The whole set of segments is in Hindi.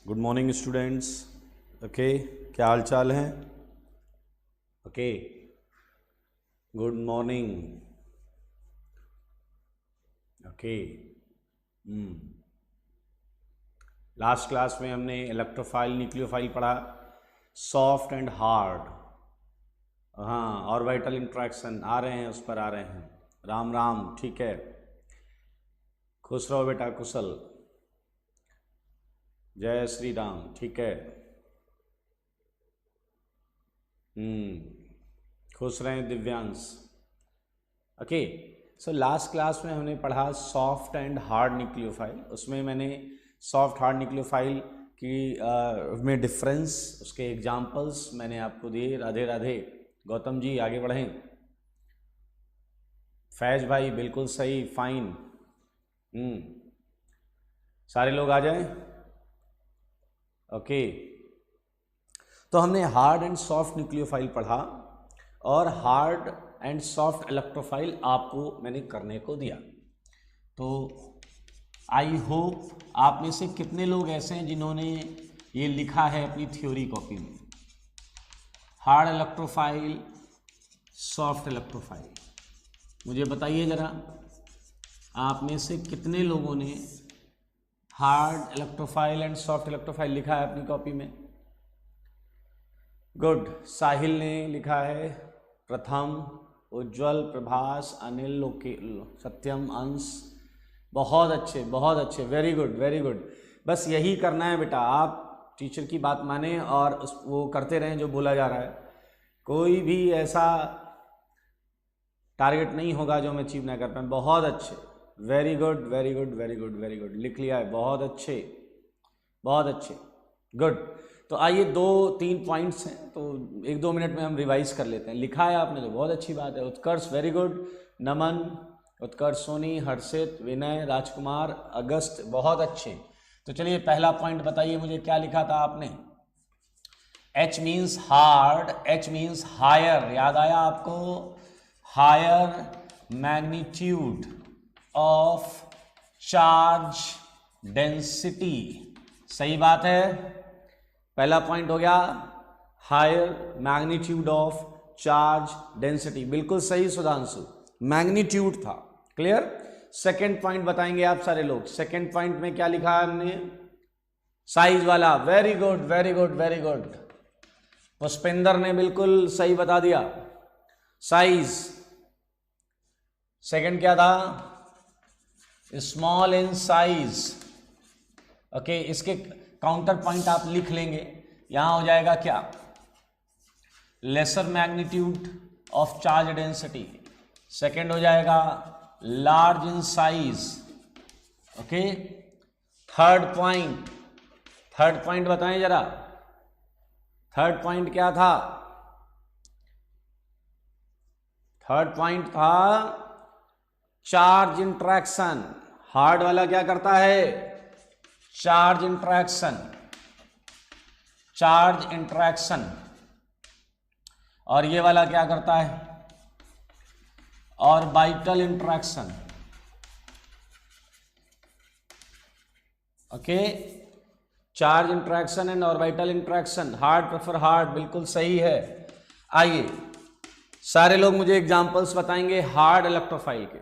Good morning students. ओके, क्या हाल चाल है? Okay, good morning. Okay, last class में हमने इलेक्ट्रोफाइल न्यूक्लियोफाइल पढ़ा, सॉफ्ट एंड हार्ड। हाँ, ऑर्बिटल इंट्रैक्शन आ रहे हैं, उस पर आ रहे हैं। राम राम, ठीक है, खुश रहो बेटा, कुशल, जय श्री राम, ठीक है। खुश रहें Divyansh. Okay, so last class में हमने पढ़ा सॉफ्ट एंड हार्ड न्यूक्लियोफाइल। उसमें मैंने सॉफ्ट हार्ड न्यूक्लियोफाइल की में डिफरेंस, उसके एग्जांपल्स मैंने आपको दिए। राधे राधे। गौतम जी आगे बढ़ें। फैज भाई बिल्कुल सही, फाइन। सारे लोग आ जाएं। ओके, तो हमने हार्ड एंड सॉफ्ट न्यूक्लियोफाइल पढ़ा और हार्ड एंड सॉफ्ट इलेक्ट्रोफाइल आपको मैंने करने को दिया। तो आई होप आप में से कितने लोग ऐसे हैं जिन्होंने ये लिखा है अपनी थ्योरी कॉपी में, हार्ड इलेक्ट्रोफाइल, सॉफ्ट इलेक्ट्रोफाइल। मुझे बताइए ज़रा, आप में से कितने लोगों ने hard electrophile and soft electrophile लिखा है अपनी कॉपी में? गुड। साहिल ने लिखा है, प्रथम, उज्जवल, प्रभास, अनिल, सत्यम, अंश। बहुत अच्छे, बहुत अच्छे, वेरी गुड, वेरी गुड। बस यही करना है बेटा, आप टीचर की बात माने और वो करते रहें जो बोला जा रहा है। कोई भी ऐसा टारगेट नहीं होगा जो हम अचीव ना कर पाए। बहुत अच्छे, very good, very good, very good, very good, लिख लिया है, बहुत अच्छे, बहुत अच्छे, गुड। तो आइए 2-3 पॉइंट्स हैं, तो 1-2 मिनट में हम रिवाइज कर लेते हैं। लिखा है आपने तो बहुत अच्छी बात है। उत्कर्ष वेरी गुड, नमन, उत्कर्ष, सोनी, हर्षित, विनय, राजकुमार, अगस्त, बहुत अच्छे। तो चलिए पहला पॉइंट बताइए मुझे, क्या लिखा था आपने? H means hard, H means higher, याद आया आपको? Higher magnitude of charge density. सही बात है, पहला पॉइंट हो गया, higher magnitude of charge density. बिल्कुल सही सुधांशु, मैग्नीट्यूड था। क्लियर? सेकंड पॉइंट बताएंगे आप सारे लोग। सेकंड पॉइंट में क्या लिखा है हमने? साइज वाला। Very good, very good, very good. Pushpinder ने बिल्कुल सही बता दिया, साइज। सेकंड क्या था? Small in size. ओके, इसके काउंटर पॉइंट आप लिख लेंगे। यहां हो जाएगा क्या? Lesser magnitude of charge density. Second हो जाएगा large in size. Okay, third point बताएं जरा। थर्ड पॉइंट क्या था? थर्ड पॉइंट था चार्ज इंट्रैक्शन। हार्ड वाला क्या करता है? Charge interaction. और ये वाला क्या करता है? Orbital interaction. Okay, charge interaction and orbital interaction. Hard prefer hard, बिल्कुल सही है। आइए सारे लोग मुझे एग्जांपल्स बताएंगे हार्ड इलेक्ट्रोफाइल के।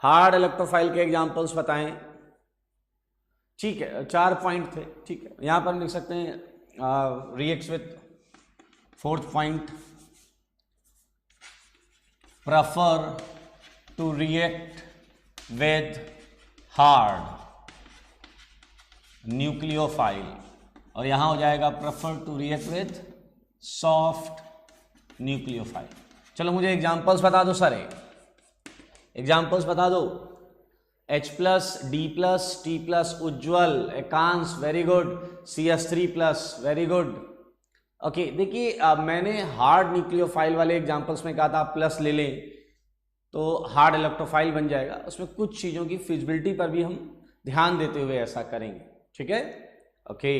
हार्ड इलेक्ट्रोफाइल के एग्जांपल्स बताएं। ठीक है, 4 पॉइंट थे। ठीक है, यहां पर हम लिख सकते हैं reacts with. Fourth point, prefer to react with hard nucleophile. और यहां हो जाएगा prefer to react with soft nucleophile. चलो मुझे एग्जांपल्स बता दो सारे, एग्जांपल्स बता दो। H+, D+, T+, Ujjwal, Ekansh, very good, CS3+, very good. Okay, देखिए मैंने हार्ड न्यूक्लियोफाइल वाले एग्जांपल्स में कहा था आप प्लस ले लें तो हार्ड इलेक्ट्रोफाइल बन जाएगा। उसमें कुछ चीज़ों की फिजिबिलिटी पर भी हम ध्यान देते हुए ऐसा करेंगे। ठीक है? ओके,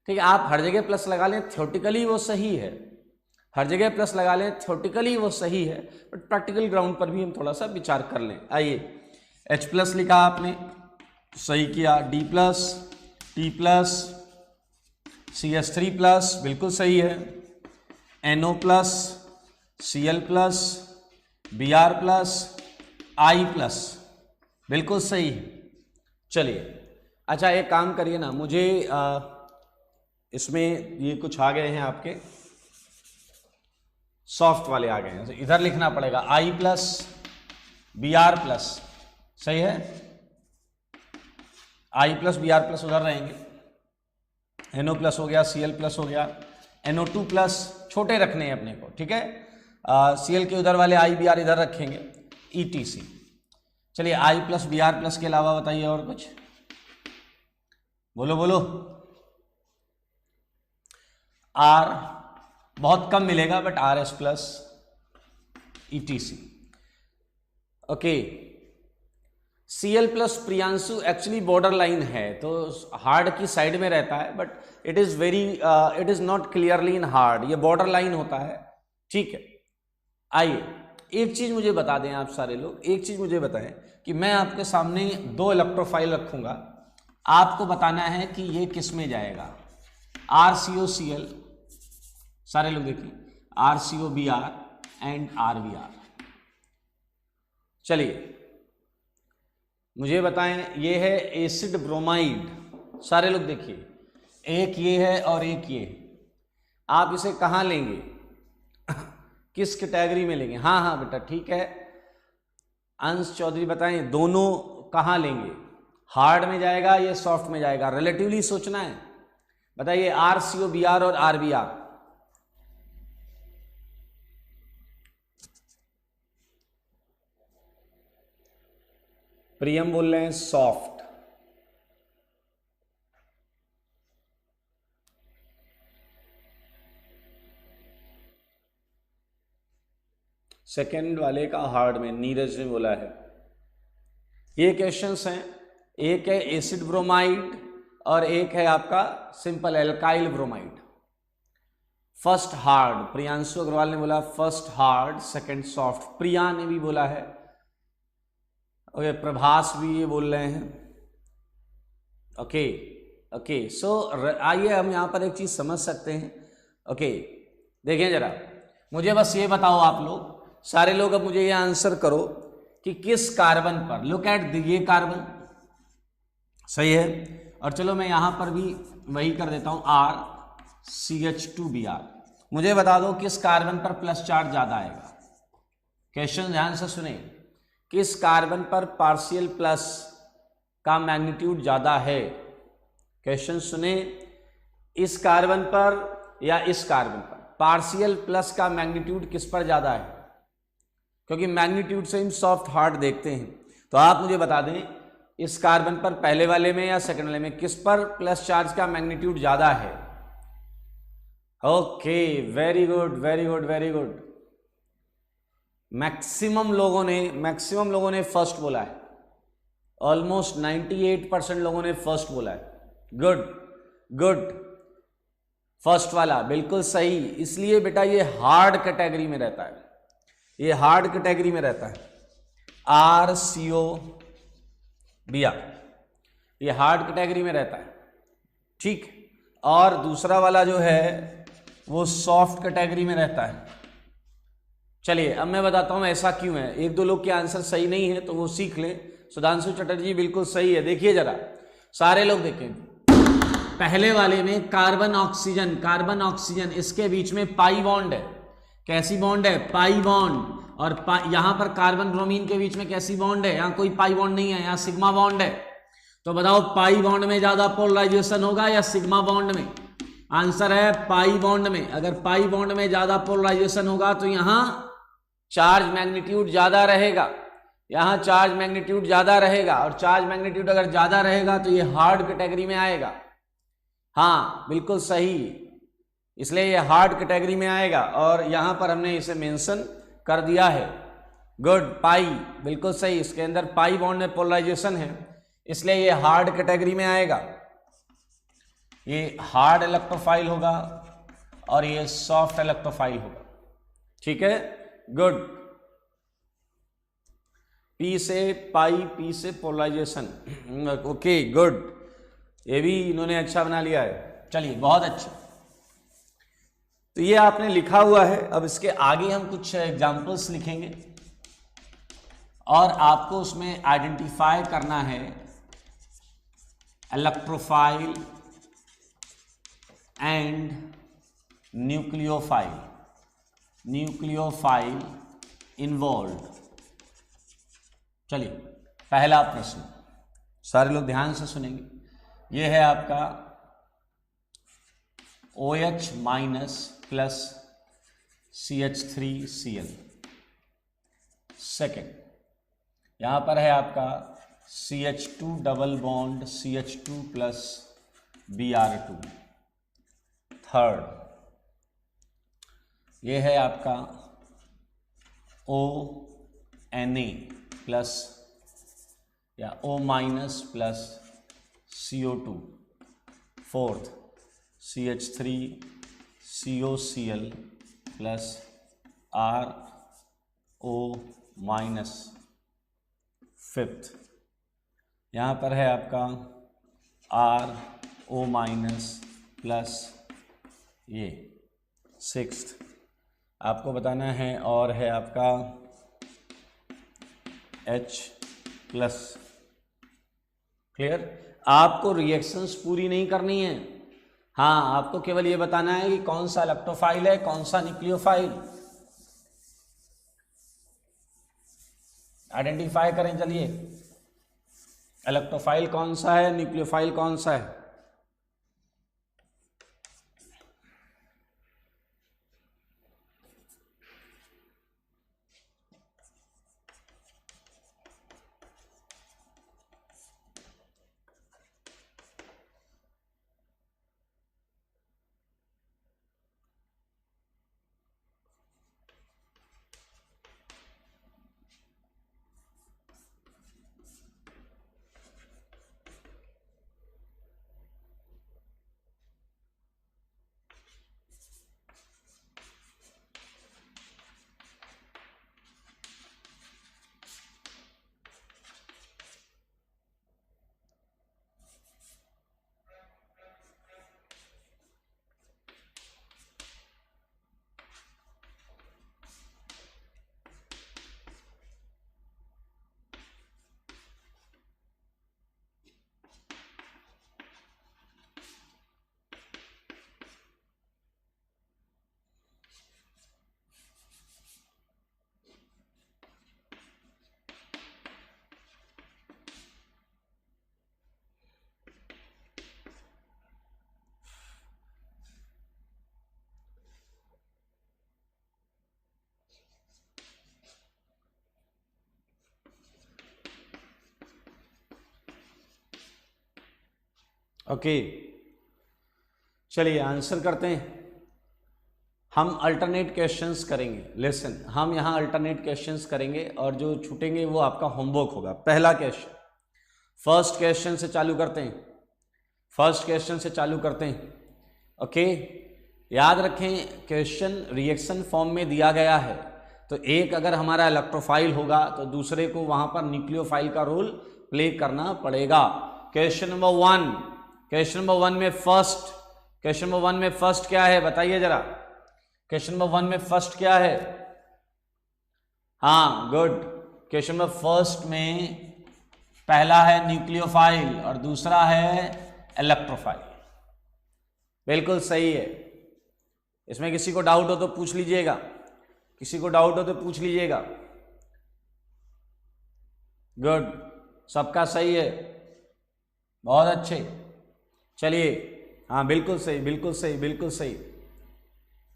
ठीक है, आप हर जगह प्लस लगा लें, थ्योरेटिकली वो सही है। हर जगह प्लस लगा लें, थ्योरेटिकली वो सही है, बट प्रैक्टिकल ग्राउंड पर भी हम थोड़ा सा विचार कर लें। आइए, H+ लिखा आपने, सही किया। D+, T plus CH3 plus, बिल्कुल सही है, NO plus Cl plus Br plus I plus, बिल्कुल सही है। चलिए अच्छा एक काम करिए ना, मुझे इसमें ये कुछ आ गए हैं आपके सॉफ्ट वाले आ गए हैं, तो इधर लिखना पड़ेगा I प्लस Br प्लस, सही है, I प्लस Br प्लस उधर रहेंगे, NO प्लस हो गया, Cl प्लस हो गया, NO2 प्लस छोटे रखने हैं अपने को, ठीक है, Cl के उधर वाले I Br इधर रखेंगे, ETC। चलिए I प्लस Br प्लस के अलावा बताइए और कुछ, बोलो बोलो। R बहुत कम मिलेगा but RS plus ETC, okay. Cl plus Priyanshu actually border line है, तो हार्ड की साइड में रहता है, but it is not clearly in hard, ये बॉर्डर लाइन होता है, ठीक है। आइए एक चीज मुझे बता दें आप सारे लोग, एक चीज मुझे बताएं कि मैं आपके सामने दो इलेक्ट्रोफाइल रखूंगा, आपको बताना है कि ये किस में जाएगा, RCOCl, सारे लोग देखिए, RCOBr एंड RBr। चलिए मुझे बताएं, ये है एसिड ब्रोमाइड, सारे लोग देखिए, एक ये है और एक ये, आप इसे कहाँ लेंगे, किस कैटेगरी में लेंगे? हाँ हाँ बेटा ठीक है, अंश चौधरी बताएं दोनों कहाँ लेंगे, हार्ड में जाएगा या सॉफ्ट में जाएगा, रिलेटिवली सोचना है, बताइए RCOBr और RBr। प्रियम बोल रहे हैं सॉफ्ट, सेकंड वाले का हार्ड में, नीरज ने बोला है। ये क्वेश्चंस हैं, एक है एसिड ब्रोमाइड और एक है आपका simple alkyl bromide. First hard, Priyanshu Agarwal ने बोला first hard second soft, Priya ने भी बोला है, ओके, प्रभास भी ये बोल रहे हैं, ओके ओके। सो आइए हम यहाँ पर एक चीज समझ सकते हैं, ओके देखें जरा, मुझे बस ये बताओ आप लोग सारे लोग, अब मुझे ये आंसर करो कि किस कार्बन पर, लुक एट ये कार्बन, सही है, और चलो मैं यहां पर भी वही कर देता हूं RCH2Br, मुझे बता दो किस कार्बन पर प्लस चार्ज ज्यादा आएगा। क्वेश्चन ध्यान से सुने, किस कार्बन पर पार्शियल प्लस का मैग्नीट्यूड ज्यादा है, क्वेश्चन सुने, इस कार्बन पर या इस कार्बन पर पार्शियल प्लस का मैग्नीट्यूड किस पर ज्यादा है, क्योंकि मैग्नीट्यूड से हम सॉफ्ट हार्ड देखते हैं, तो आप मुझे बता दें इस कार्बन पर पहले वाले में या सेकंड वाले में किस पर प्लस चार्ज का मैग्नीट्यूड ज्यादा है। Okay very good very good very good, maximum लोगों ने फर्स्ट बोला है, ऑलमोस्ट 98% लोगों ने फर्स्ट बोला है, गुड गुड, फर्स्ट वाला बिल्कुल सही, इसलिए बेटा ये हार्ड कैटेगरी में रहता है, ये हार्ड कैटेगरी में रहता है, RCOBr ये हार्ड कैटेगरी में रहता है, ठीक, और दूसरा वाला जो है वो सॉफ्ट कैटेगरी में रहता है। चलिए अब मैं बताता हूं ऐसा क्यों है, एक दो लोग के आंसर सही नहीं है तो वो सीख लें। सुधांशु चटर्जी बिल्कुल सही है, देखिए जरा सारे लोग देखें, पहले वाले में कार्बन ऑक्सीजन इसके बीच में पाई बॉन्ड है, कैसी बॉन्ड है, पाई बॉन्ड, और यहां पर कार्बन ब्रोमीन के बीच में कैसी बॉन्ड है, यहां कोई पाई बॉन्ड नहीं है, यहां सिग्मा बॉन्ड है, तो बताओ पाई बॉन्ड में ज्यादा पोलराइजेशन होगा या सिग्मा बॉन्ड में, आंसर है पाई बॉन्ड में। अगर पाई बॉन्ड में ज्यादा पोलराइजेशन होगा तो यहां चार्ज मैग्नीट्यूड ज्यादा रहेगा, यहां चार्ज मैग्नीट्यूड ज्यादा रहेगा, और चार्ज मैग्नीट्यूड अगर ज्यादा रहेगा तो ये हार्ड कैटेगरी में आएगा, हाँ बिल्कुल सही, इसलिए ये हार्ड कैटेगरी में आएगा, और यहां पर हमने इसे मेंशन कर दिया है, गुड, पाई बिल्कुल सही, इसके अंदर पाई बॉन्ड में पोलराइजेशन है, इसलिए ये हार्ड कैटेगरी में आएगा, ये हार्ड इलेक्ट्रोफाइल होगा और ये सॉफ्ट इलेक्ट्रोफाइल होगा, ठीक है, गुड। पी से पाई, पी से पोलराइजेशन, ओके गुड। ये भी इन्होंने अच्छा बना लिया है। चलिए बहुत अच्छा। तो ये आपने लिखा हुआ है। अब इसके आगे हम कुछ एग्जाम्पल्स लिखेंगे और आपको उसमें आइडेंटिफाई करना है इलेक्ट्रोफाइल एंड न्यूक्लियोफाइल इन्वॉल्व। चलिए पहला प्रश्न, सारे लोग ध्यान से सुनेंगे। ये है आपका OH minus plus CH3Cl। Second, यहां पर है आपका CH2 double bond CH2 plus Br2। Third, ये है आपका ONA प्लस या O minus plus CO2। Fourth, CH3COCl plus RO minus. Fifth, यहाँ पर है आपका RO माइनस प्लस ये। सिक्स्थ आपको बताना है और है आपका H प्लस। क्लियर? आपको रिएक्शंस पूरी नहीं करनी है, हाँ आपको केवल ये बताना है कि कौन सा इलेक्ट्रोफाइल है, कौन सा न्यूक्लियोफाइल। आइडेंटिफाई करें। चलिए, इलेक्ट्रोफाइल कौन सा है, न्यूक्लियोफाइल कौन सा है। ओके, चलिए आंसर करते हैं। हम अल्टरनेट क्वेश्चंस करेंगे। लिसन, हम यहाँ अल्टरनेट क्वेश्चंस करेंगे और जो छूटेंगे वो आपका होमवर्क होगा। पहला क्वेश्चन, फर्स्ट क्वेश्चन से चालू करते हैं। ओके, याद रखें क्वेश्चन रिएक्शन फॉर्म में दिया गया है, तो एक अगर हमारा इलेक्ट्रोफाइल होगा तो दूसरे को वहां पर न्यूक्लियोफाइल का रोल प्ले करना पड़ेगा। क्वेश्चन नंबर वन में फर्स्ट क्या है बताइए जरा। क्वेश्चन नंबर 1 में फर्स्ट क्या है? हाँ गुड, क्वेश्चन नंबर फर्स्ट में पहला है न्यूक्लियोफाइल और दूसरा है इलेक्ट्रोफाइल। बिल्कुल सही है। इसमें किसी को डाउट हो तो पूछ लीजिएगा, गुड, सबका सही है, बहुत अच्छे। चलिए, हाँ बिल्कुल सही,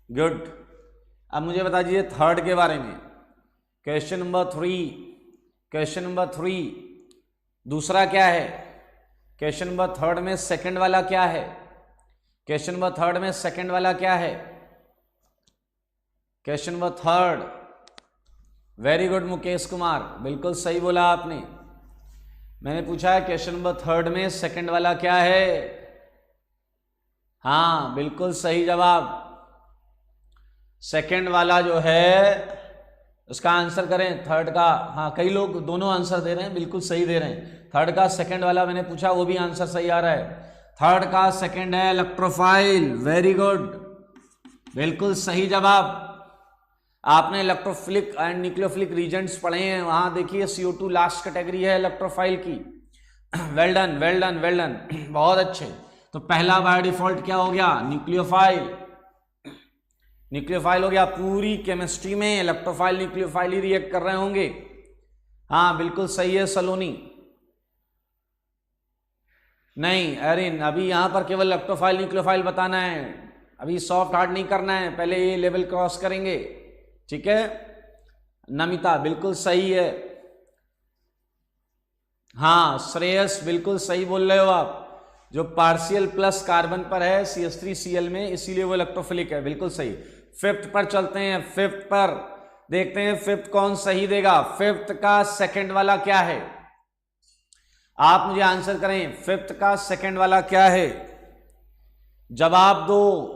गुड। अब मुझे बता दीजिए थर्ड के बारे में। क्वेश्चन नंबर 3 दूसरा क्या है? क्वेश्चन नंबर थर्ड में सेकंड वाला क्या है? Question number third, very good Mukesh Kumar, बिल्कुल सही बोला आपने। मैंने पूछा है क्वेश्चन नंबर थर्ड में सेकंड वाला क्या है? हाँ बिल्कुल सही जवाब। सेकंड वाला जो है उसका आंसर करें, थर्ड का। हाँ कई लोग दोनों आंसर दे रहे हैं, बिल्कुल सही दे रहे हैं। थर्ड का सेकंड वाला मैंने पूछा, वो भी आंसर सही आ रहा है। थर्ड का सेकंड है इलेक्ट्रोफाइल, वेरी गुड, बिल्कुल सही जवाब। आपने इलेक्ट्रोफिलिक एंड न्यूक्लियोफिलिक रीजेंट्स पढ़े हैं, वहां देखिए CO2 लास्ट कैटेगरी है इलेक्ट्रोफाइल की। Well done well done well done, बहुत अच्छे। तो पहला बाय डिफॉल्ट क्या हो गया, न्यूक्लियोफाइल। न्यूक्लियोफाइल हो गया, पूरी केमिस्ट्री में इलेक्ट्रोफाइल न्यूक्लियोफाइल ही रिएक्ट कर रहे होंगे। हाँ बिल्कुल सही है सलोनी। नहीं अरिन, अभी यहां पर केवल इलेक्ट्रोफाइल न्यूक्लियोफाइल बताना है, अभी सॉफ्ट हार्ड नहीं करना है, पहले ये लेवल क्रॉस करेंगे, ठीक है। नमिता बिल्कुल सही है। हाँ श्रेयस बिल्कुल सही बोल रहे हो आप, जो पार्शियल प्लस कार्बन पर है CH3Cl में, इसीलिए वो इलेक्ट्रोफिलिक है, बिल्कुल सही। फिफ्थ पर चलते हैं, फिफ्थ पर देखते हैं फिफ्थ कौन सही देगा। फिफ्थ का सेकंड वाला क्या है, आप मुझे आंसर करें, फिफ्थ का सेकंड वाला क्या है, जवाब दो।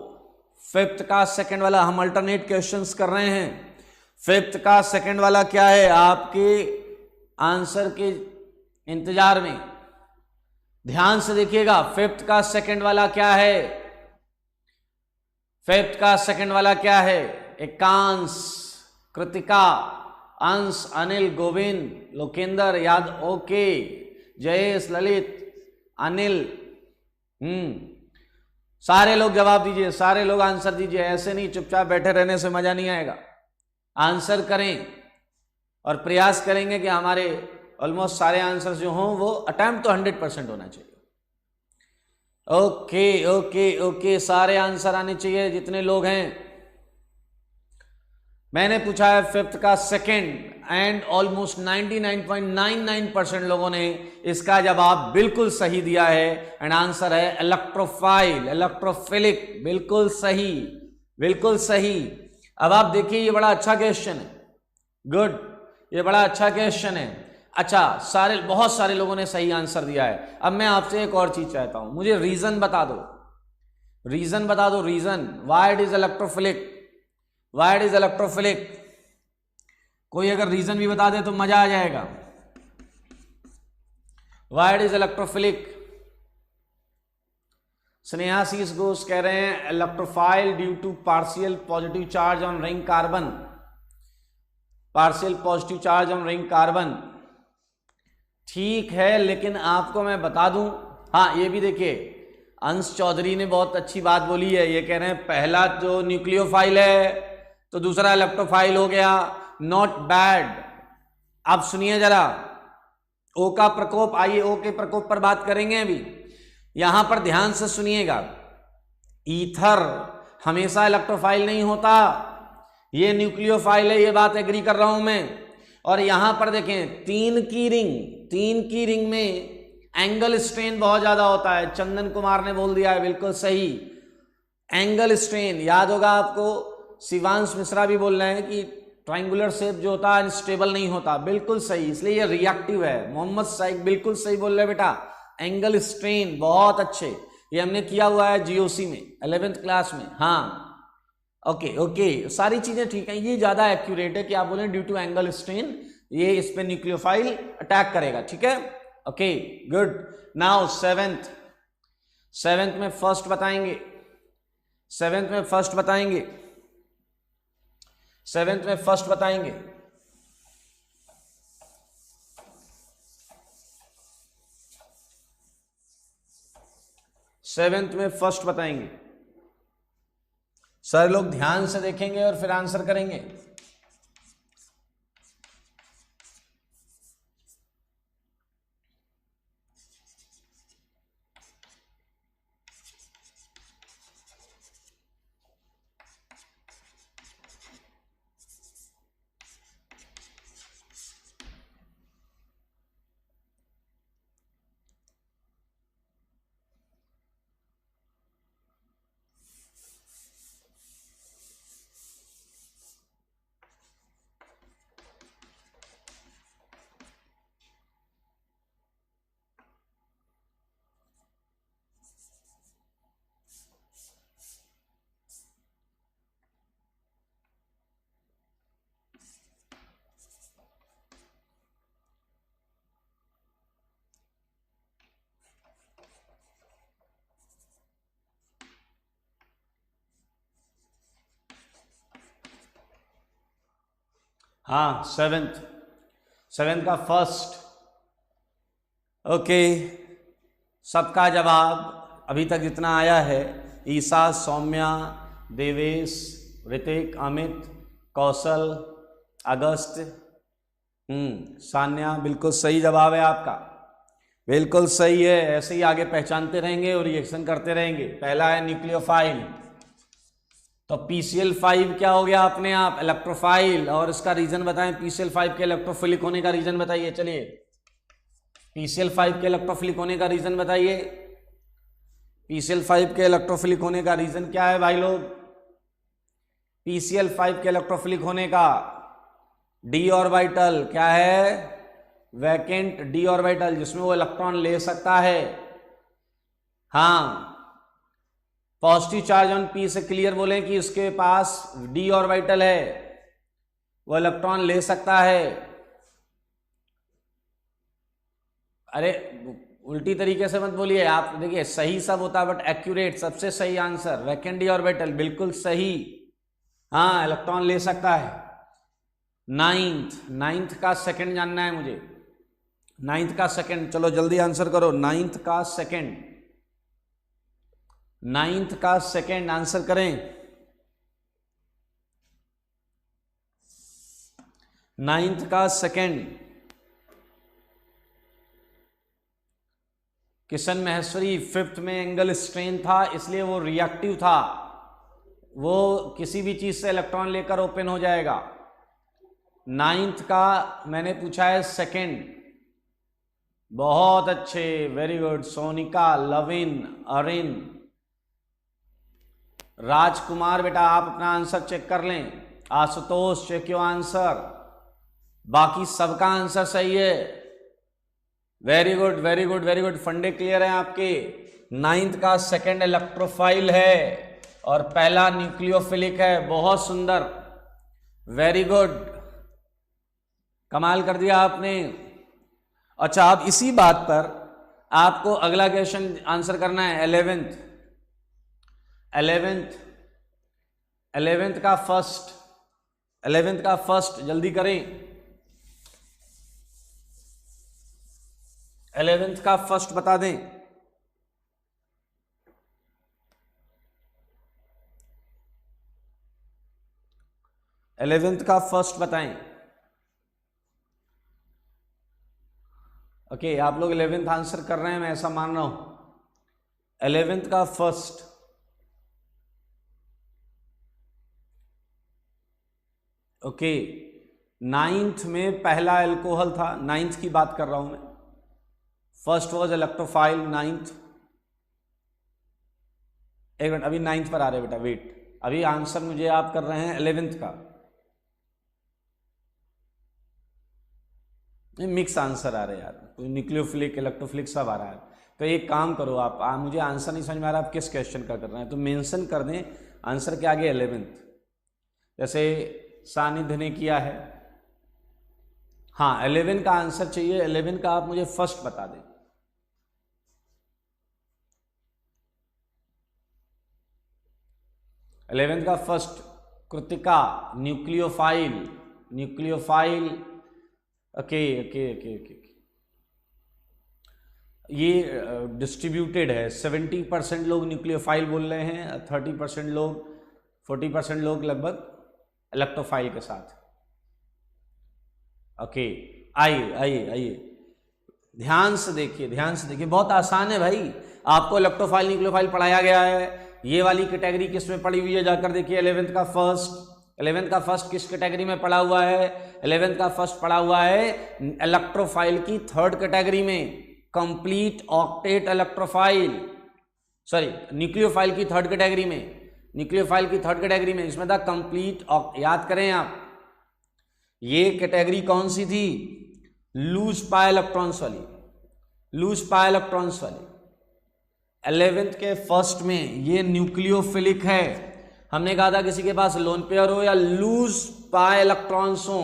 फिफ्थ का सेकंड वाला, हम अल्टरनेट क्वेश्चंस कर रहे हैं, फिफ्थ का सेकंड वाला क्या है, आपके आंसर के इंतजार में ध्यान से देखिएगा। फिफ्थ का सेकंड वाला क्या है, फिफ्थ का सेकंड वाला क्या है, एकांश, कृतिका, अंश, अनिल, गोविंद, लोकेंद्र, याद, ओके, जयेश, ललित, अनिल, सारे लोग जवाब दीजिए, सारे लोग आंसर दीजिए, ऐसे नहीं चुपचाप बैठे रहने से मजा नहीं आएगा। आंसर करें और प्रयास करेंगे कि हमारे ऑलमोस्ट सारे आंसर जो हों वो अटेम्प्ट तो 100% होना चाहिए। ओके ओके ओके, सारे आंसर आने चाहिए जितने लोग हैं। मैंने पूछा है फिफ्थ का सेकंड, एंड ऑलमोस्ट 99.99% लोगों ने इसका जवाब बिल्कुल सही दिया है, एंड आंसर है इलेक्ट्रोफाइल, इलेक्ट्रोफिलिक, बिल्कुल सही, बिल्कुल सही। अब आप देखिए ये बड़ा अच्छा क्वेश्चन है, गुड, ये बड़ा अच्छा क्वेश्चन है। अच्छा, बहुत सारे लोगों ने सही आंसर दिया है। अब मैं आपसे एक और चीज चाहता हूं, मुझे रीजन बता दो, रीजन बता दो, reason why it is electrophilic, why it is electrophilic. कोई अगर रीजन भी बता दे तो मजा आ जाएगा। Why it is electrophilic, Sneha सीस घोष कह रहे हैं electrophile due to partial positive charge on ring carbon, partial positive charge on ring carbon, ठीक है। लेकिन आपको मैं बता दूं, हाँ ये भी देखिए, अंश चौधरी ने बहुत अच्छी बात बोली है, ये कह रहे हैं पहला जो न्यूक्लियोफाइल है तो दूसरा इलेक्ट्रोफाइल हो गया, नॉट बैड। अब सुनिए जरा, ओ का प्रकोप, आइए ओ के प्रकोप पर बात करेंगे अभी। यहां पर ध्यान से सुनिएगा, ईथर हमेशा इलेक्ट्रोफाइल नहीं होता, ये न्यूक्लियोफाइल है, ये बात एग्री कर रहा हूं मैं। और यहां पर देखें तीन की रिंग में एंगल स्ट्रेन बहुत ज्यादा होता है, चंदन कुमार ने बोल दिया है, बिल्कुल सही, एंगल स्ट्रेन याद होगा आपको, शिवांश मिश्रा भी बोल रहे हैं कि ट्राइंगुलर शेप जो होता है स्टेबल नहीं होता, बिल्कुल सही, इसलिए ये रिएक्टिव है। मोहम्मद साइक बिल्कुल सही बोल रहे बेटा, एंगल स्ट्रेन, बहुत अच्छे, ये हमने किया हुआ है GOC में 11th क्लास में। हाँ ओके ओके, सारी चीजें ठीक है, ये ज्यादा एक्यूरेट है कि आप बोलें ड्यू टू एंगल स्ट्रेन ये इस पे न्यूक्लियोफाइल अटैक करेगा, ठीक है, ओके गुड। नाउ सेवेंथ में फर्स्ट बताएंगे, सेवेंथ में फर्स्ट बताएंगे, सेवेंथ में फर्स्ट बताएंगे। सेवेंथ में फर्स्ट बताएंगे, सर लोग ध्यान से देखेंगे और फिर आंसर करेंगे। हाँ, सेवेंथ का फर्स्ट। ओके, सबका जवाब अभी तक जितना आया है, ईसा, सौम्या, देवेश, ऋतिक, अमित, कौशल, अगस्त, सान्या, बिल्कुल सही जवाब है आपका, बिल्कुल सही है। ऐसे ही आगे पहचानते रहेंगे और रिएक्शन करते रहेंगे। पहला है न्यूक्लियोफाइल, तो PCl5 क्या हो गया अपने आप, इलेक्ट्रोफाइल। और इसका रीजन बताएं, PCl5 के इलेक्ट्रोफिलिक होने का रीजन बताइए। चलिए, PCl5 के इलेक्ट्रोफिलिक होने का रीजन बताइए। PCl5 के इलेक्ट्रोफिलिक होने का रीजन क्या है भाई लोग? PCl5 के इलेक्ट्रोफिलिक होने का डी ऑर्बिटल क्या है? वैकेंट डी ऑर्बिटल, जिसमें वो इलेक्ट्रॉन ले सकता है। हाँ, पॉजिटिव चार्ज ऑन पी से क्लियर बोले कि उसके पास डी ऑर्बिटल है, वो इलेक्ट्रॉन ले सकता है। अरे उल्टी तरीके से मत बोलिए आप, देखिए सही सब होता है बट एक्यूरेट, सबसे सही आंसर वैकेंट डी ऑर्बिटल, बिल्कुल सही। हाँ, इलेक्ट्रॉन ले सकता है। नाइन्थ का सेकंड जानना है मुझे, नाइन्थ का सेकंड, चलो जल्दी आंसर करो। नाइन्थ का सेकंड आंसर करें। नाइन्थ का सेकंड, किशन महेश्वरी, फिफ्थ में एंगल स्ट्रेन था, इसलिए वो रिएक्टिव था, वो किसी भी चीज से इलेक्ट्रॉन लेकर ओपन हो जाएगा। नाइन्थ का मैंने पूछा है सेकंड, बहुत अच्छे, वेरी गुड। सोनिका, लविन, अरिन, राजकुमार, बेटा आप अपना आंसर चेक कर लें। Ashutosh, check your answer. बाकी सबका आंसर सही है, very good very good very good. फंडे क्लियर है आपके। नाइन्थ का सेकंड इलेक्ट्रोफाइल है और पहला न्यूक्लियोफिलिक है, बहुत सुंदर, वेरी गुड, कमाल कर दिया आपने। अच्छा, अब इसी बात पर आपको अगला क्वेश्चन आंसर करना है। 11th का फर्स्ट, जल्दी करें। 11th का फर्स्ट बता दें। इलेवेंथ का फर्स्ट बताएं। ओके, आप लोग 11th आंसर कर रहे हैं, मैं ऐसा मान रहा हूं। 11th का फर्स्ट, ओके। 9th में पहला एल्कोहल था, 9th की बात कर रहा हूं मैं। First was electrophile, 9th। एक मिनट, अभी 9th पर आ रहे बेटा, वेट, अभी आंसर मुझे आप कर रहे हैं 11th का। मिक्स आंसर आ रहे यार, न्यूक्लियोफिलिक इलेक्ट्रोफिलिक सब आ रहा है। तो एक काम करो आप, मुझे आंसर नहीं समझ में आ रहा आप किस क्वेश्चन का कर रहे हैं, तो मेंशन कर दें आंसर के आगे 11th, जैसे सानिध्य ने किया है। हाँ, 11 का आंसर चाहिए। 11 का आप मुझे फर्स्ट बता दें। इलेवेंथ का first, Kritika, nucleophile. Okay okay okay okay, ये डिस्ट्रीब्यूटेड है। 70% लोग न्यूक्लियोफाइल बोल रहे हैं, 30% लोग, 40% लोग लगभग इलेक्ट्रोफाइल के साथ। ओके, आइए ध्यान से देखिए, बहुत आसान है भाई। आपको इलेक्ट्रोफाइल न्यूक्लियोफाइल पढ़ाया गया है। ये वाली कैटेगरी किस में पड़ी हुई है, जाकर देखिए। 11th का फर्स्ट किस कैटेगरी में पड़ा हुआ है? 11th का फर्स्ट पड़ा हुआ है इलेक्ट्रोफाइल की थर्ड कैटेगरी में, complete octet electrophile, sorry nucleophile की थर्ड कैटेगरी में, इसमें था कंप्लीट। याद करें आप, ये कैटेगरी कौन सी थी? लूज पाई इलेक्ट्रॉन्स वाली। 11th के फर्स्ट में ये न्यूक्लियोफिलिक है। हमने कहा था किसी के पास लोन पेयर हो या लूज पाई इलेक्ट्रॉन्स हो,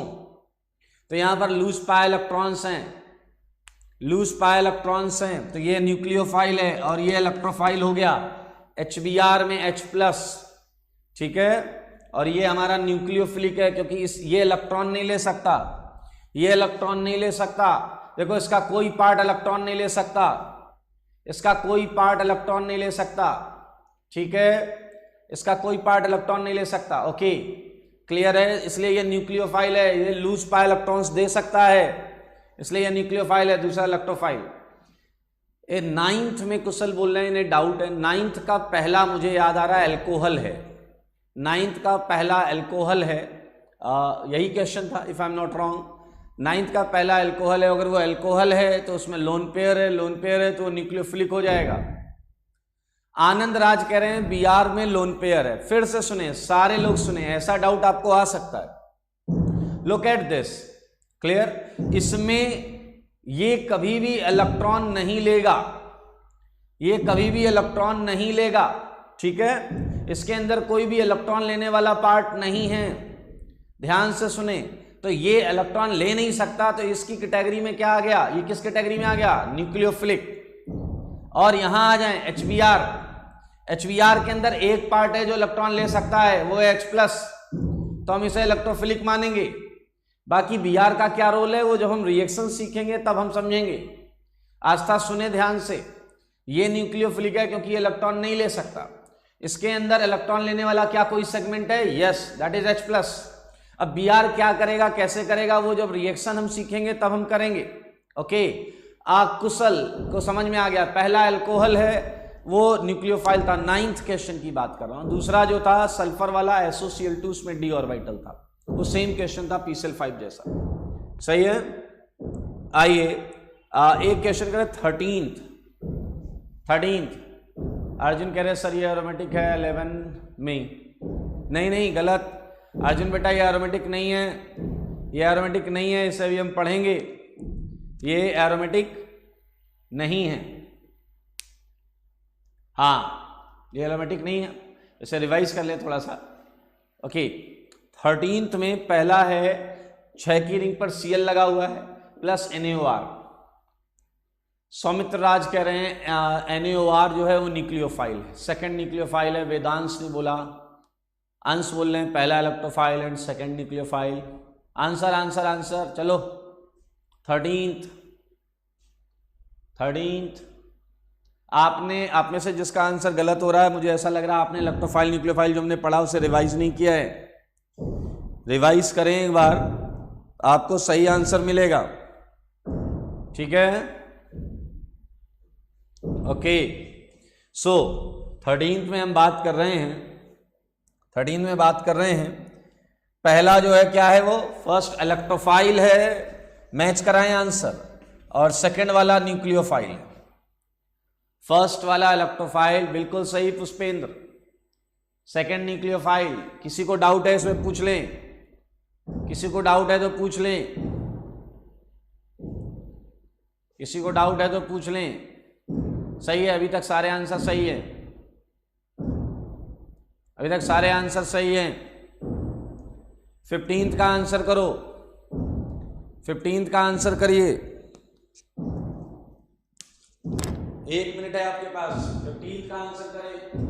तो यहां पर लूज पाई इलेक्ट्रॉन्स हैं, तो ये न्यूक्लियोफाइल है और ये इलेक्ट्रोफाइल हो गया। HBr में H+, ठीक है। और ये हमारा न्यूक्लियोफिलिक है, क्योंकि ये इलेक्ट्रॉन नहीं ले सकता, ये इलेक्ट्रॉन नहीं ले सकता। देखो इसका कोई पार्ट इलेक्ट्रॉन नहीं ले सकता, इसका कोई पार्ट इलेक्ट्रॉन नहीं ले सकता, ठीक है, इसका कोई पार्ट इलेक्ट्रॉन नहीं ले सकता। ओके, क्लियर है? इसलिए ये न्यूक्लियोफाइल है, ये लूज पाई इलेक्ट्रॉन्स दे सकता है, इसलिए ये न्यूक्लियोफाइल है। दूसरा इलेक्ट्रोफाइल। ये 9th में कुशल बोल रहे हैं, इन्हें डाउट है। 9th का पहला मुझे याद आ रहा है अल्कोहल है, 9th का पहला अल्कोहल है, यही क्वेश्चन था if I am not wrong. 9th का पहला अल्कोहल है, अगर वो अल्कोहल है तो उसमें लोन पेयर है, लोन पेयर है तो वो न्यूक्लियोफिलिक हो जाएगा। आनंद राज कह रहे हैं बीआर में लोन पेयर है। फिर से सुने, सारे लोग सुने, ऐसा डाउट आपको आ सकता है। Look at this, clear? इसमें ये कभी भी इलेक्ट्रॉन नहीं लेगा, ये कभी भी इलेक्ट्रॉन नहीं लेगा, ठीक है? इसके अंदर कोई भी इलेक्ट्रॉन लेने वाला पार्ट नहीं है। ध्यान से सुने, तो ये इलेक्ट्रॉन ले नहीं सकता, तो इसकी कैटेगरी में क्या आ गया? ये किस कैटेगरी में आ गया? न्यूक्लियोफिलिक। और यहां आ जाएं एचबीआर। एचबीआर के अंदर एक पार्ट है जो इलेक्ट्रॉन ले सकता है, वो है H+, तो हम इसे इलेक्ट्रोफिलिक मानेंगे। बाकी बीआर का क्या रोल है वो जब हम रिएक्शन सीखेंगे तब हम समझेंगे। आस्था सुने ध्यान से, ये न्यूक्लियोफिलिक है क्योंकि ये इलेक्ट्रॉन नहीं ले सकता। इसके अंदर इलेक्ट्रॉन लेने वाला क्या कोई सेगमेंट है? Yes, that is H+। अब बीआर क्या करेगा, कैसे करेगा, वो जब रिएक्शन हम सीखेंगे तब हम करेंगे। ओके, कुशल को समझ में आ गया। पहला अल्कोहल है, वो न्यूक्लियोफाइल था। 9th क्वेश्चन की बात कर रहा हूं। दूसरा जो था सल्फर वाला SOCl2, उसमें d ऑर्बिटल था, वो सेम क्वेश्चन था PCl5 जैसा। सही है? आइए एक क्वेश्चन करें 13th। अर्जुन कह रहे सर ये एरोमेटिक है 11 में। नहीं, गलत अर्जुन बेटा, ये एरोमेटिक नहीं है, ये एरोमेटिक नहीं है, इसे भी हम पढ़ेंगे। ये एरोमेटिक नहीं है, हाँ ये एरोमेटिक नहीं है, इसे रिवाइज कर ले थोड़ा सा। ओके, 13th में पहला है 6 की रिंग पर Cl लगा हुआ है प्लस NaOR। सौमित्र राज कह रहे हैं NaOR जो है वो न्यूक्लियोफाइल है, सेकंड न्यूक्लियोफाइल है। वेदांश ने बोला, अंश बोल रहे हैं पहला electrophile and second nucleophile. Answer चलो 13th। आप में से जिसका आंसर गलत हो रहा है, मुझे ऐसा लग रहा है आपने इलेक्ट्रोफाइल न्यूक्लियोफाइल जो हमने पढ़ा उसे रिवाइज नहीं किया है। रिवाइज करें एक बार, आपको सही आंसर मिलेगा, ठीक है? ओके, सो 13th में हम बात कर रहे हैं, 13th में बात कर रहे हैं। पहला जो है क्या है, वो फर्स्ट इलेक्ट्रोफाइल है, मैच कराएं आंसर, और सेकंड वाला न्यूक्लियोफाइल। फर्स्ट वाला इलेक्ट्रोफाइल बिल्कुल सही पुष्पेंद्र, सेकंड न्यूक्लियोफाइल। किसी को डाउट है इसमें पूछ लें, किसी को डाउट है तो पूछ लें, किसी को डाउट है तो पूछ लें। सही है, अभी तक सारे आंसर सही है, अभी तक सारे आंसर सही हैं। 15th का आंसर करो, 15th का आंसर करिए। 1 मिनट है आपके पास, 15th का आंसर करें।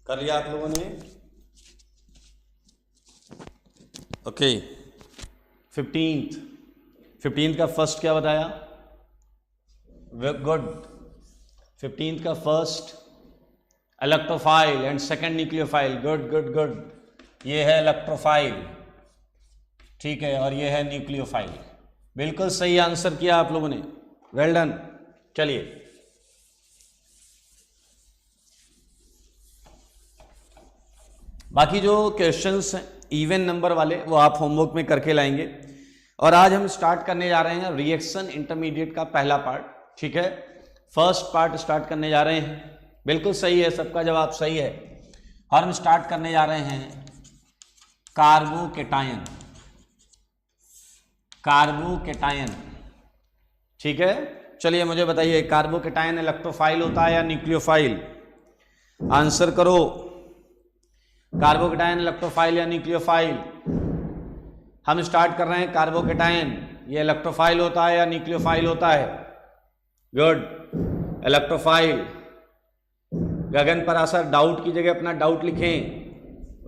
कर लिया आप लोगों ने? ओके, 15th का फर्स्ट क्या बताया? गुड, 15th का first electrophile and second nucleophile. Good good good, ये है इलेक्ट्रोफाइल, ठीक है, और ये है न्यूक्लियोफाइल। बिल्कुल सही आंसर किया आप लोगों ने, वेल डन। चलिए बाकी जो क्वेश्चंस हैं इवन नंबर वाले वो आप होमवर्क में करके लाएंगे। और आज हम स्टार्ट करने जा रहे हैं रिएक्शन इंटरमीडिएट का पहला पार्ट, ठीक है, फर्स्ट पार्ट स्टार्ट करने जा रहे हैं। बिल्कुल सही है, सबका जवाब सही है। और हम स्टार्ट करने जा रहे हैं कार्बोकेटायन, कार्बोकेटायन, ठीक है। चलिए मुझे बताइए, कार्बोकेटायन इलेक्ट्रोफाइल होता है या न्यूक्लियोफाइल? आंसर करो, कार्बोकेटायन इलेक्ट्रोफाइल या न्यूक्लियोफाइल? हम स्टार्ट कर रहे हैं कार्बोकेटायन, ये इलेक्ट्रोफाइल होता है या न्यूक्लियोफाइल होता है? Good, electrophile. Gagan Parashar doubt की जगह अपना डाउट लिखें,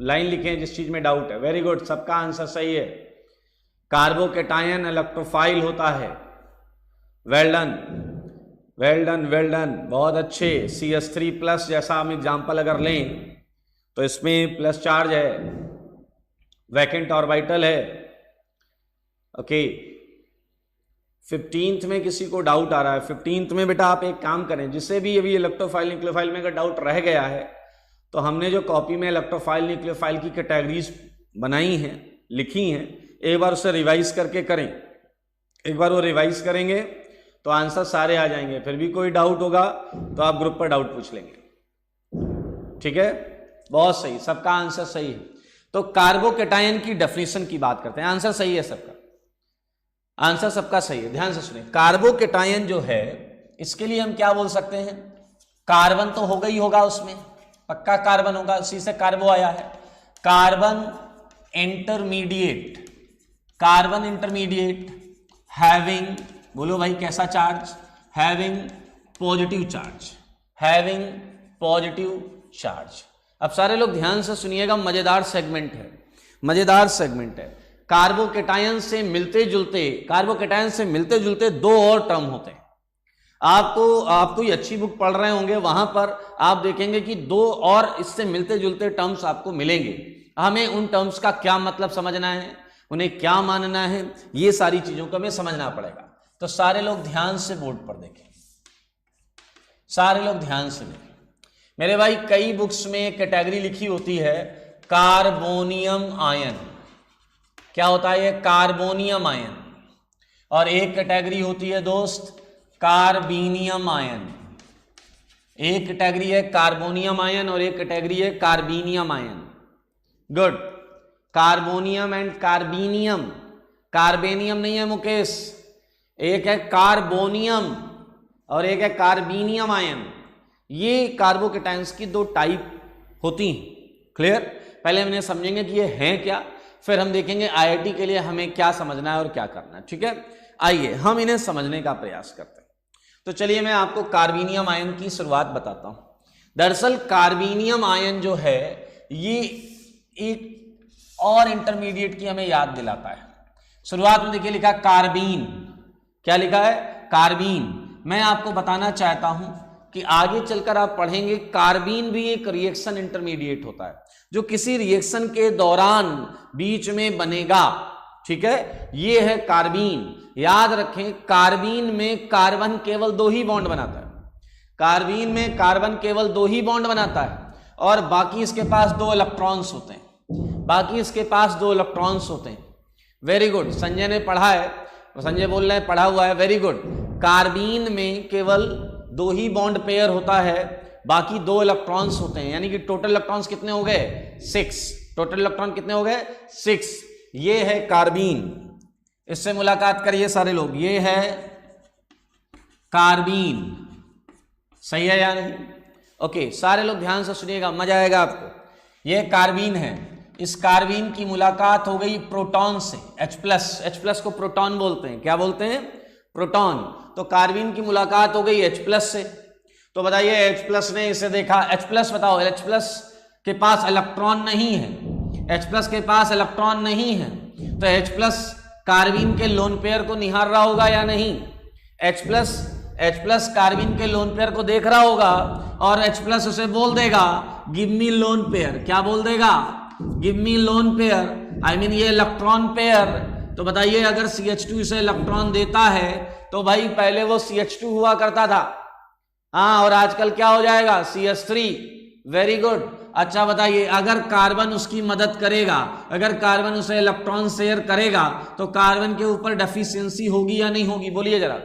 लाइन लिखें जिस चीज में डाउट है। वेरी गुड, सबका आंसर सही है, कार्बोकेटायन इलेक्ट्रोफाइल होता है। Well done well done well done, बहुत अच्छे। CH3 प्लस जैसा हम एग्जाम्पल अगर लें तो इसमें प्लस चार्ज है, वैकेंट ऑर्बिटल है। ओके, 15th में किसी को डाउट आ रहा है, 15th में बेटा आप एक काम करें, जिससे भी अभी इलेक्ट्रोफाइल न्यूक्लियोफाइल में अगर डाउट रह गया है तो हमने जो कॉपी में इलेक्ट्रोफाइल न्यूक्लियोफाइल की कैटेगरीज बनाई हैं, लिखी हैं, एक बार उसे रिवाइज करके करें। एक बार वो रिवाइज करेंगे तो आंसर सारे आ जाएंगे। फिर भी कोई डाउट होगा तो आप ग्रुप पर डाउट पूछ लेंगे, ठीक है। बहुत सही, सबका आंसर सही है। तो कार्बोकेटायन की डेफिनेशन की बात करते हैं। आंसर सही है सबका, आंसर सबका सही है, ध्यान से सुनिए। कार्बोकेटायन जो है इसके लिए हम क्या बोल सकते हैं? कार्बन तो होगा ही होगा, उसमें पक्का कार्बन होगा, उसी से कार्बो आया है। Carbon intermediate, carbon intermediate having, बोलो भाई कैसा charge? Having positive charge, having positive charge. अब सारे लोग ध्यान से सुनिएगा, मजेदार सेगमेंट है, मजेदार सेगमेंट है। कार्बोकेटायन से मिलते जुलते दो और टर्म होते हैं। आप कोई अच्छी बुक पढ़ रहे होंगे, वहां पर आप देखेंगे कि दो और इससे मिलते जुलते टर्म्स आपको मिलेंगे। हमें उन टर्म्स का क्या मतलब समझना है, उन्हें क्या मानना है, ये सारी चीजों को हमें समझना पड़ेगा। तो सारे लोग ध्यान से बोर्ड पर देखें, सारे लोग ध्यान से देखें मेरे भाई। कई बुक्स में कैटेगरी लिखी होती है कार्बोनियम आयन, क्या होता है ये? Carbonium ion. और एक कैटेगरी होती है दोस्त कार्बीनियम आयन। एक कैटेगरी है कार्बोनियम आयन और एक कैटेगरी है कार्बीनियम आयन। गुड, कार्बोनियम एंड कार्बीनियम, कार्बेनियम नहीं है मुकेश, एक है कार्बोनियम और एक है कार्बीनियम आयन। ये कार्बोकेटायंस की दो टाइप होती हैं। क्लियर? पहले हमने समझेंगे कि ये हैं क्या, फिर हम देखेंगे IIT के लिए हमें क्या समझना है और क्या करना है, ठीक है। आइए हम इन्हें समझने का प्रयास करते हैं। तो चलिए मैं आपको कार्बीनियम आयन की शुरुआत बताता हूं। दरअसल कार्बीनियम आयन जो है ये एक और इंटरमीडिएट की हमें याद दिलाता है। शुरुआत में देखिए लिखा कार्बीन, क्या लिखा है? कार्बीन। मैं आपको बताना चाहता हूं कि आगे चलकर आप पढ़ेंगे कार्बीन भी एक रिएक्शन इंटरमीडिएट होता है जो किसी रिएक्शन के दौरान बीच में बनेगा, ठीक है। ये है कार्बीन। याद रखें, कार्बीन में कार्बन केवल दो ही बॉन्ड बनाता है, कार्बीन में कार्बन केवल दो ही बॉन्ड बनाता है और बाकी इसके पास दो इलेक्ट्रॉन्स होते हैं, बाकी इसके पास दो इलेक्ट्रॉन्स होते हैं। वेरी गुड, संजय ने पढ़ा है, संजय बोल रहे हैं पढ़ा हुआ है, वेरी गुड। कार्बीन में केवल दो ही बॉन्ड पेयर होता है, बाकी दो इलेक्ट्रॉन्स होते हैं, यानी कि टोटल इलेक्ट्रॉन्स कितने हो गए? 6। टोटल इलेक्ट्रॉन कितने हो गए? 6। ये है कार्बीन। इससे मुलाकात करिए सारे लोग, ये है कार्बीन। सही है या नहीं? ओके, सारे लोग ध्यान से सुनिएगा, मजा आएगा आपको। ये कार्बीन है, इस कार्बीन की मुलाकात हो गई प्रोटॉन से, H+ को प्रोटॉन बोलते हैं, क्या बोलते हैं? प्रोटॉन। तो कार्बीन की मुलाकात हो गई H+ से। तो बताइए H+ ने इसे देखा, H+ बताओ, H+ के पास इलेक्ट्रॉन नहीं है, H प्लस के पास इलेक्ट्रॉन नहीं है, तो H प्लस कार्बीन के लोन पेयर को निहार रहा होगा या नहीं? H प्लस कार्बीन के लोन पेयर को देख रहा होगा और H प्लस उसे बोल देगा गिव मी लोन पेयर। क्या बोल देगा? Give me lone pair, I mean ये इलेक्ट्रॉन पेयर। तो बताइए अगर CH2 इसे इलेक्ट्रॉन देता है तो भाई पहले वो CH2 हुआ करता था, हाँ, और आजकल क्या हो जाएगा? CH3। Very good. अच्छा बताइए अगर कार्बन उसकी मदद करेगा, अगर कार्बन उसे इलेक्ट्रॉन शेयर करेगा तो कार्बन के ऊपर डेफिशिएंसी होगी या नहीं होगी? बोलिए जरा।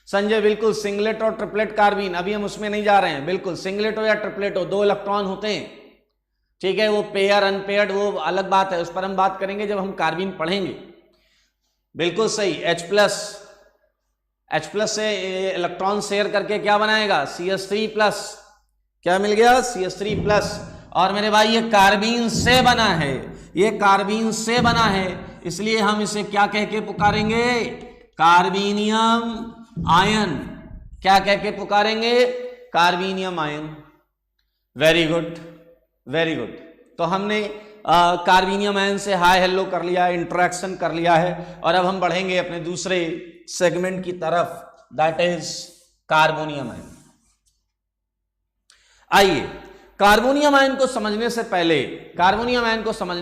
संजय बिल्कुल, सिंगलेट और ट्रिपलेट कार्बीन, अभी हम उसमें नहीं जा रहे हैं। बिल्कुल सिंगलेट हो या ट्रिपलेट हो, 2 इलेक्ट्रॉन होते हैं, ठीक है। वो पेयर अनपेयर्ड वो अलग बात है, उस पर हम बात करेंगे जब हम कार्बीन पढ़ेंगे। बिल्कुल सही। H प्लस से इलेक्ट्रॉन शेयर करके क्या बनाएगा? CH3 plus. क्या मिल गया? CH3 plus. और मेरे भाई ये कार्बीन से बना है, ये कार्बीन से बना है, इसलिए हम इसे क्या कह के पुकारेंगे? Carbenium ion. क्या कह के पुकारेंगे? Carbenium ion. Very good, very good. तो हमने कार्बीनियम आयन से हाय हेलो कर लिया है, इंटरेक्शन कर लिया है, और अब हम बढ़ेंगे अपने दूसरे सेगमेंट की तरफ, दैट इज कार्बोनियम आयन। आइए कार्बोनियम आयन को समझने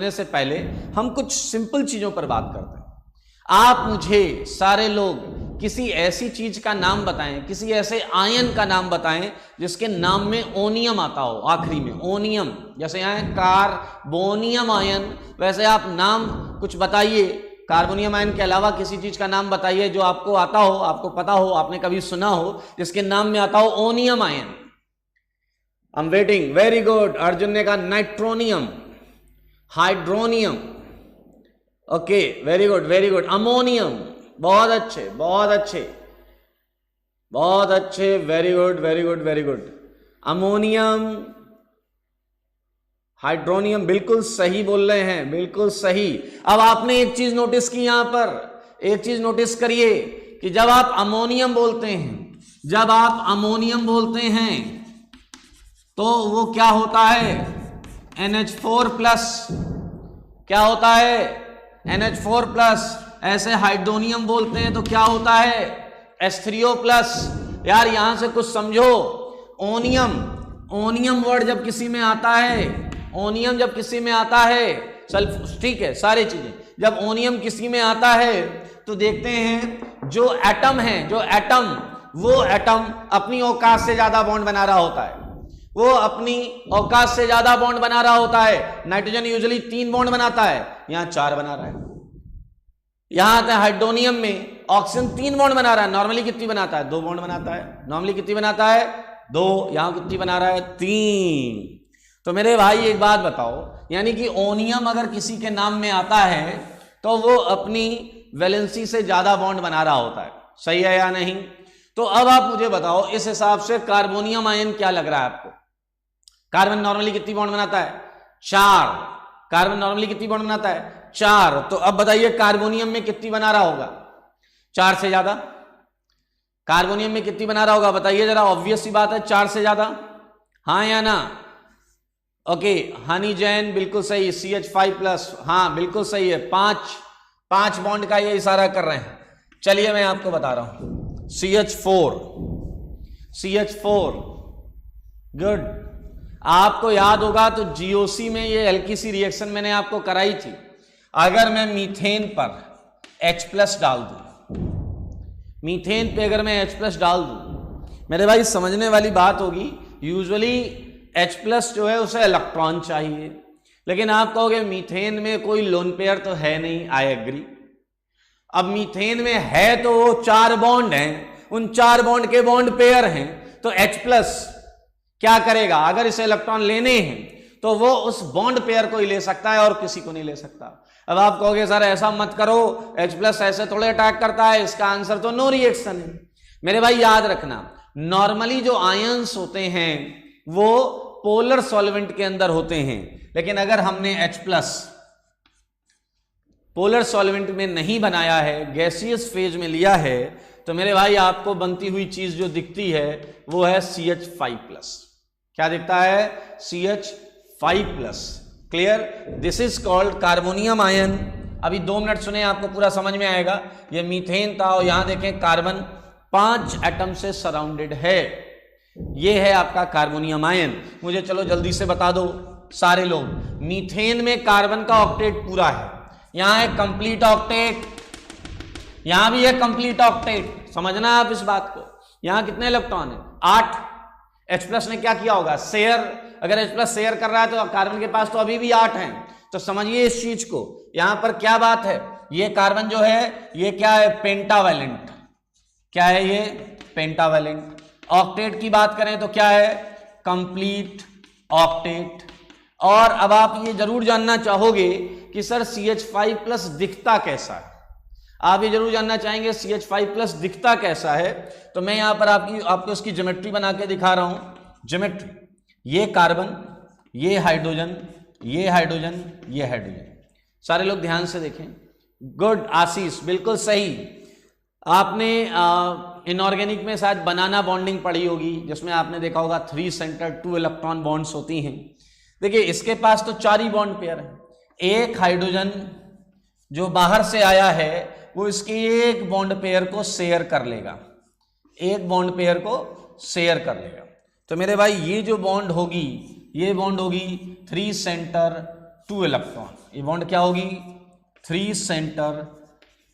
से पहले हम कुछ सिंपल चीजों पर बात करते हैं। आप मुझे सारे लोग किसी ऐसी चीज का नाम बताएं, किसी ऐसे आयन का नाम बताएं जिसके नाम में ओनियम आता हो, आखिरी में ओनियम। जैसे यहां कार्बोनियम आयन, वैसे आप नाम कुछ बताइए कार्बोनियम आयन के अलावा किसी चीज का नाम बताइए जो आपको आता हो, आपको पता हो, आपने कभी सुना हो, जिसके नाम में आता हो onium ion. I am waiting. Very good. Arjun ने कहा nitronium, hydronium, okay, very good, very good. Ammonium, बहुत अच्छे, बहुत अच्छे, बहुत अच्छे, very good, very good, very good. Ammonium, hydronium, बिल्कुल सही बोल रहे हैं, बिल्कुल सही। अब आपने एक चीज नोटिस की, यहां पर एक चीज नोटिस करिए कि जब आप अमोनियम बोलते हैं, जब आप अमोनियम बोलते हैं तो वो क्या होता है? NH4 plus. क्या होता है? NH4 plus. ऐसे हाइड्रोनियम बोलते हैं तो क्या होता है? H3O plus. यार यहां से कुछ समझो। ओनियम, ओनियम वर्ड जब किसी में आता है, ओनियम जब किसी में आता है, सल्फ, ठीक है, सारी चीजें, जब ओनियम किसी में आता है तो देखते हैं जो एटम है, जो एटम, वो एटम अपनी औकात से ज्यादा बॉन्ड बना रहा होता है, वो अपनी औकात से ज्यादा बॉन्ड बना रहा होता है। नाइट्रोजन यूजुअली 3 बॉन्ड बनाता है, यहां 4 बना रहा है। यहां आता है हाइड्रोनियम में ऑक्सीजन 3 बॉन्ड बना रहा है, नॉर्मली कितनी बनाता है? 2 बॉन्ड बनाता है। नॉर्मली कितनी बनाता है? 2। यहां कितनी बना रहा है? 3। तो मेरे भाई एक बात बताओ, यानी कि ओनियम अगर किसी के नाम में आता है तो वो अपनी वैलेंसी से ज्यादा बॉन्ड बना रहा होता है, सही है या नहीं? तो अब आप मुझे बताओ इस हिसाब से कार्बोनियम आयन क्या लग रहा है आपको? कार्बन नॉर्मली कितनी बॉन्ड बनाता है? 4। कार्बन नॉर्मली कितनी बॉन्ड बनाता है? 4। तो अब बताइए कार्बोनियम में कितनी बना रहा होगा? 4 से ज्यादा। कार्बोनियम में कितनी बना रहा होगा बताइए जरा, ऑब्वियस सी बात है, 4 से ज्यादा, हाँ या ना? ओके, हनी जैन बिल्कुल सही। CH5 प्लस, हाँ बिल्कुल सही है। 5 बॉन्ड का ये इशारा कर रहे हैं। चलिए मैं आपको बता रहा हूं, CH4, गुड। आपको याद होगा तो GOC में ये हल्की सी रिएक्शन मैंने आपको कराई थी। अगर मैं मीथेन पर H प्लस डाल दूं, मीथेन पे अगर मैं H प्लस डाल दूं, मेरे भाई समझने वाली बात होगी, यूजुअली H प्लस जो है उसे इलेक्ट्रॉन चाहिए, लेकिन आप कहोगे मीथेन में कोई लोन पेयर तो है नहीं, आई एग्री। अब मीथेन में है तो वो 4 बॉन्ड हैं, उन 4 बॉन्ड के बॉन्ड पेयर हैं, तो H प्लस क्या करेगा? अगर इसे इलेक्ट्रॉन लेने हैं तो वो उस बॉन्ड पेयर को ही ले सकता है और किसी को नहीं ले सकता। अब आप कहोगे सर ऐसा मत करो, H प्लस ऐसे थोड़े अटैक करता है, इसका आंसर तो नो रिएक्शन है। मेरे भाई याद रखना, नॉर्मली जो आयंस होते हैं वो पोलर सॉल्वेंट के अंदर होते हैं, लेकिन अगर हमने H प्लस पोलर सॉल्वेंट में नहीं बनाया है, गैसियस फेज में लिया है, तो मेरे भाई आपको बनती हुई चीज जो दिखती है वो है CH5 प्लस। क्या दिखता है? CH5+। Clear? This is called carbonium ion. अभी 2 मिनट सुने, आपको पूरा समझ में आएगा। ये मीथेन था और यहां देखें कार्बन 5 एटम से सराउंडेड है। ये है आपका कार्बोनियम आयन। मुझे चलो जल्दी से बता दो सारे लोग, मीथेन में कार्बन का ऑक्टेट पूरा है, यहां है कंप्लीट ऑक्टेट, यहां भी है कंप्लीट ऑक्टेट। समझना आप इस बात को। यहां कितने इलेक्ट्रॉन है? 8। H+ ने क्या किया होगा? शेयर। अगर H+ शेयर कर रहा है तो कार्बन के पास तो अभी भी 8 हैं। तो समझिए इस चीज को। यहां पर क्या बात है, ये कार्बन जो है ये क्या है? पेंटावैलेंट। क्या है ये? पेंटावैलेंट। ऑक्टेट की बात करें तो क्या है? Complete octet. और अब आप ये जरूर जानना चाहोगे कि सर CH5+ दिखता कैसा है। आप ये जरूर जानना चाहेंगे CH5+ दिखता कैसा है। तो मैं यहां पर आपको इसकी ज्योमेट्री बना के दिखा रहा हूं। ज्योमेट्री, ये कार्बन, ये हाइड्रोजन, ये हाइड्रोजन, ये हाइड्रोजन। सारे लोग ध्यान से देखें। गुड आशीष, बिल्कुल सही। आपने इनऑर्गेनिक में शायद बनाना बॉन्डिंग पढ़ी होगी, जिसमें आपने देखा होगा 3 सेंटर 2 इलेक्ट्रॉन बॉन्ड्स होती हैं। देखिए इसके पास तो 4 ही बॉन्ड पेयर है। एक हाइड्रोजन जो बाहर से आया है वो इसके एक बॉन्ड पेयर को शेयर कर लेगा, एक बॉन्ड पेयर को शेयर कर लेगा। तो मेरे भाई ये जो बॉन्ड होगी, ये बॉन्ड होगी 3 सेंटर 2 इलेक्ट्रॉन। ये बॉन्ड क्या होगी? 3 सेंटर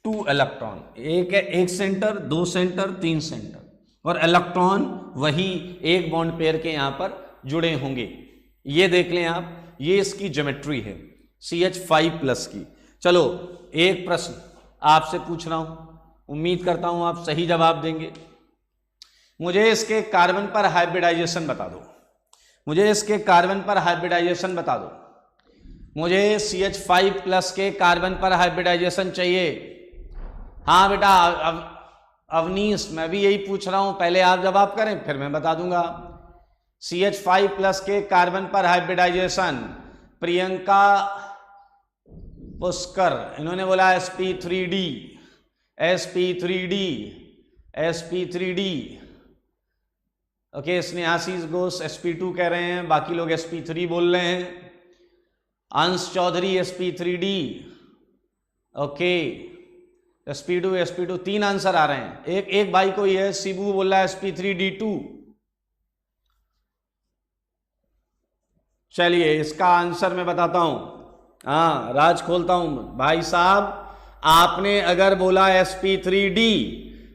2 इलेक्ट्रॉन। एक सेंटर, 2 सेंटर, 3 सेंटर, और इलेक्ट्रॉन वही एक बॉन्ड पेयर के यहां पर जुड़े होंगे। ये देख लें आप, ये इसकी ज्योमेट्री है CH5+ की। चलो एक प्रश्न आपसे पूछ रहा हूं, उम्मीद करता हूं आप सही जवाब देंगे। मुझे इसके कार्बन पर हाइब्रिडाइजेशन बता दो। मुझे इसके कार्बन पर हाइब्रिडाइजेशन बता दो। मुझे CH5+ के कार्बन पर हाइब्रिडाइजेशन चाहिए। हाँ बेटा अवनीश, मैं भी यही पूछ रहा हूं, पहले आप जवाब करें फिर मैं बता दूंगा। CH5+ के कार्बन पर हाइब्रिडाइजेशन, प्रियंका पुष्कर, इन्होंने बोला sp3d, sp3d, sp3d। Okay, Snehashish Ghosh sp2 कह रहे हैं, बाकी लोग sp3 बोल रहे हैं। अंश Chaudhary sp3d, okay, sp2 3 answer आ रहे हैं। एक भाई को ये शिबू बोल रहा है sp3d2। चलिए इसका आंसर मैं बताता हूं। हाँ राज खोलता हूं। भाई साहब आपने अगर बोला sp3d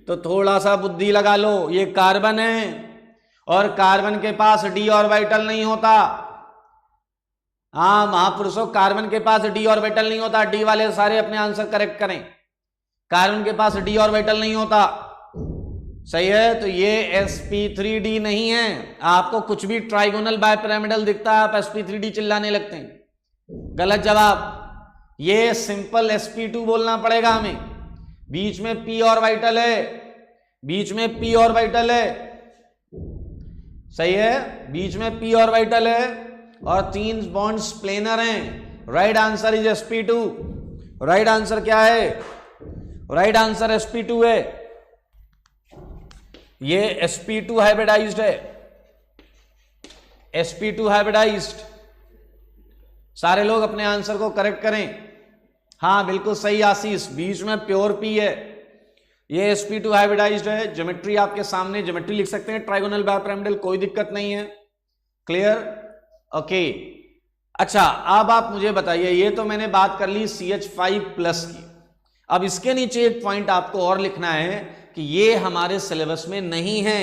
तो थोड़ा सा बुद्धि लगा लो, ये कार्बन है और कार्बन के पास d ऑर्बिटल नहीं होता। हाँ महापुरुषों, कार्बन के पास d ऑर्बिटल नहीं होता। डी वाले सारे अपने आंसर करेक्ट करें। कार्बन के पास d ऑर्बिटल नहीं होता, सही है। तो ये sp3d नहीं है। आपको कुछ भी ट्राइगोनल बायपिरामिडल दिखता है आप sp3d चिल्लाने लगते हैं, गलत जवाब। ये सिंपल sp2 बोलना पड़ेगा हमें। बीच में p ऑर्बिटल है, बीच में p ऑर्बिटल है, सही है, बीच में p ऑर्बिटल है और 3 बॉन्ड्स प्लेनर हैं। Right answer is sp2। Right answer क्या है? राइट आंसर sp2 है। ये sp2 हाइब्रिडाइज्ड है, sp2 हाइब्रिडाइज्ड। सारे लोग अपने आंसर को करेक्ट करें। हाँ बिल्कुल सही आशीष, बीच में प्योर p है। ये sp2 हाइब्रिडाइज्ड है। ज्योमेट्री आपके सामने, ज्योमेट्री लिख सकते हैं ट्राइगोनल बायपिरामिडल, कोई दिक्कत नहीं है। क्लियर? ओके। अच्छा अब आप मुझे बताइए, ये तो मैंने बात कर ली CH5+ की। अब इसके नीचे एक पॉइंट आपको और लिखना है कि ये हमारे सिलेबस में नहीं है।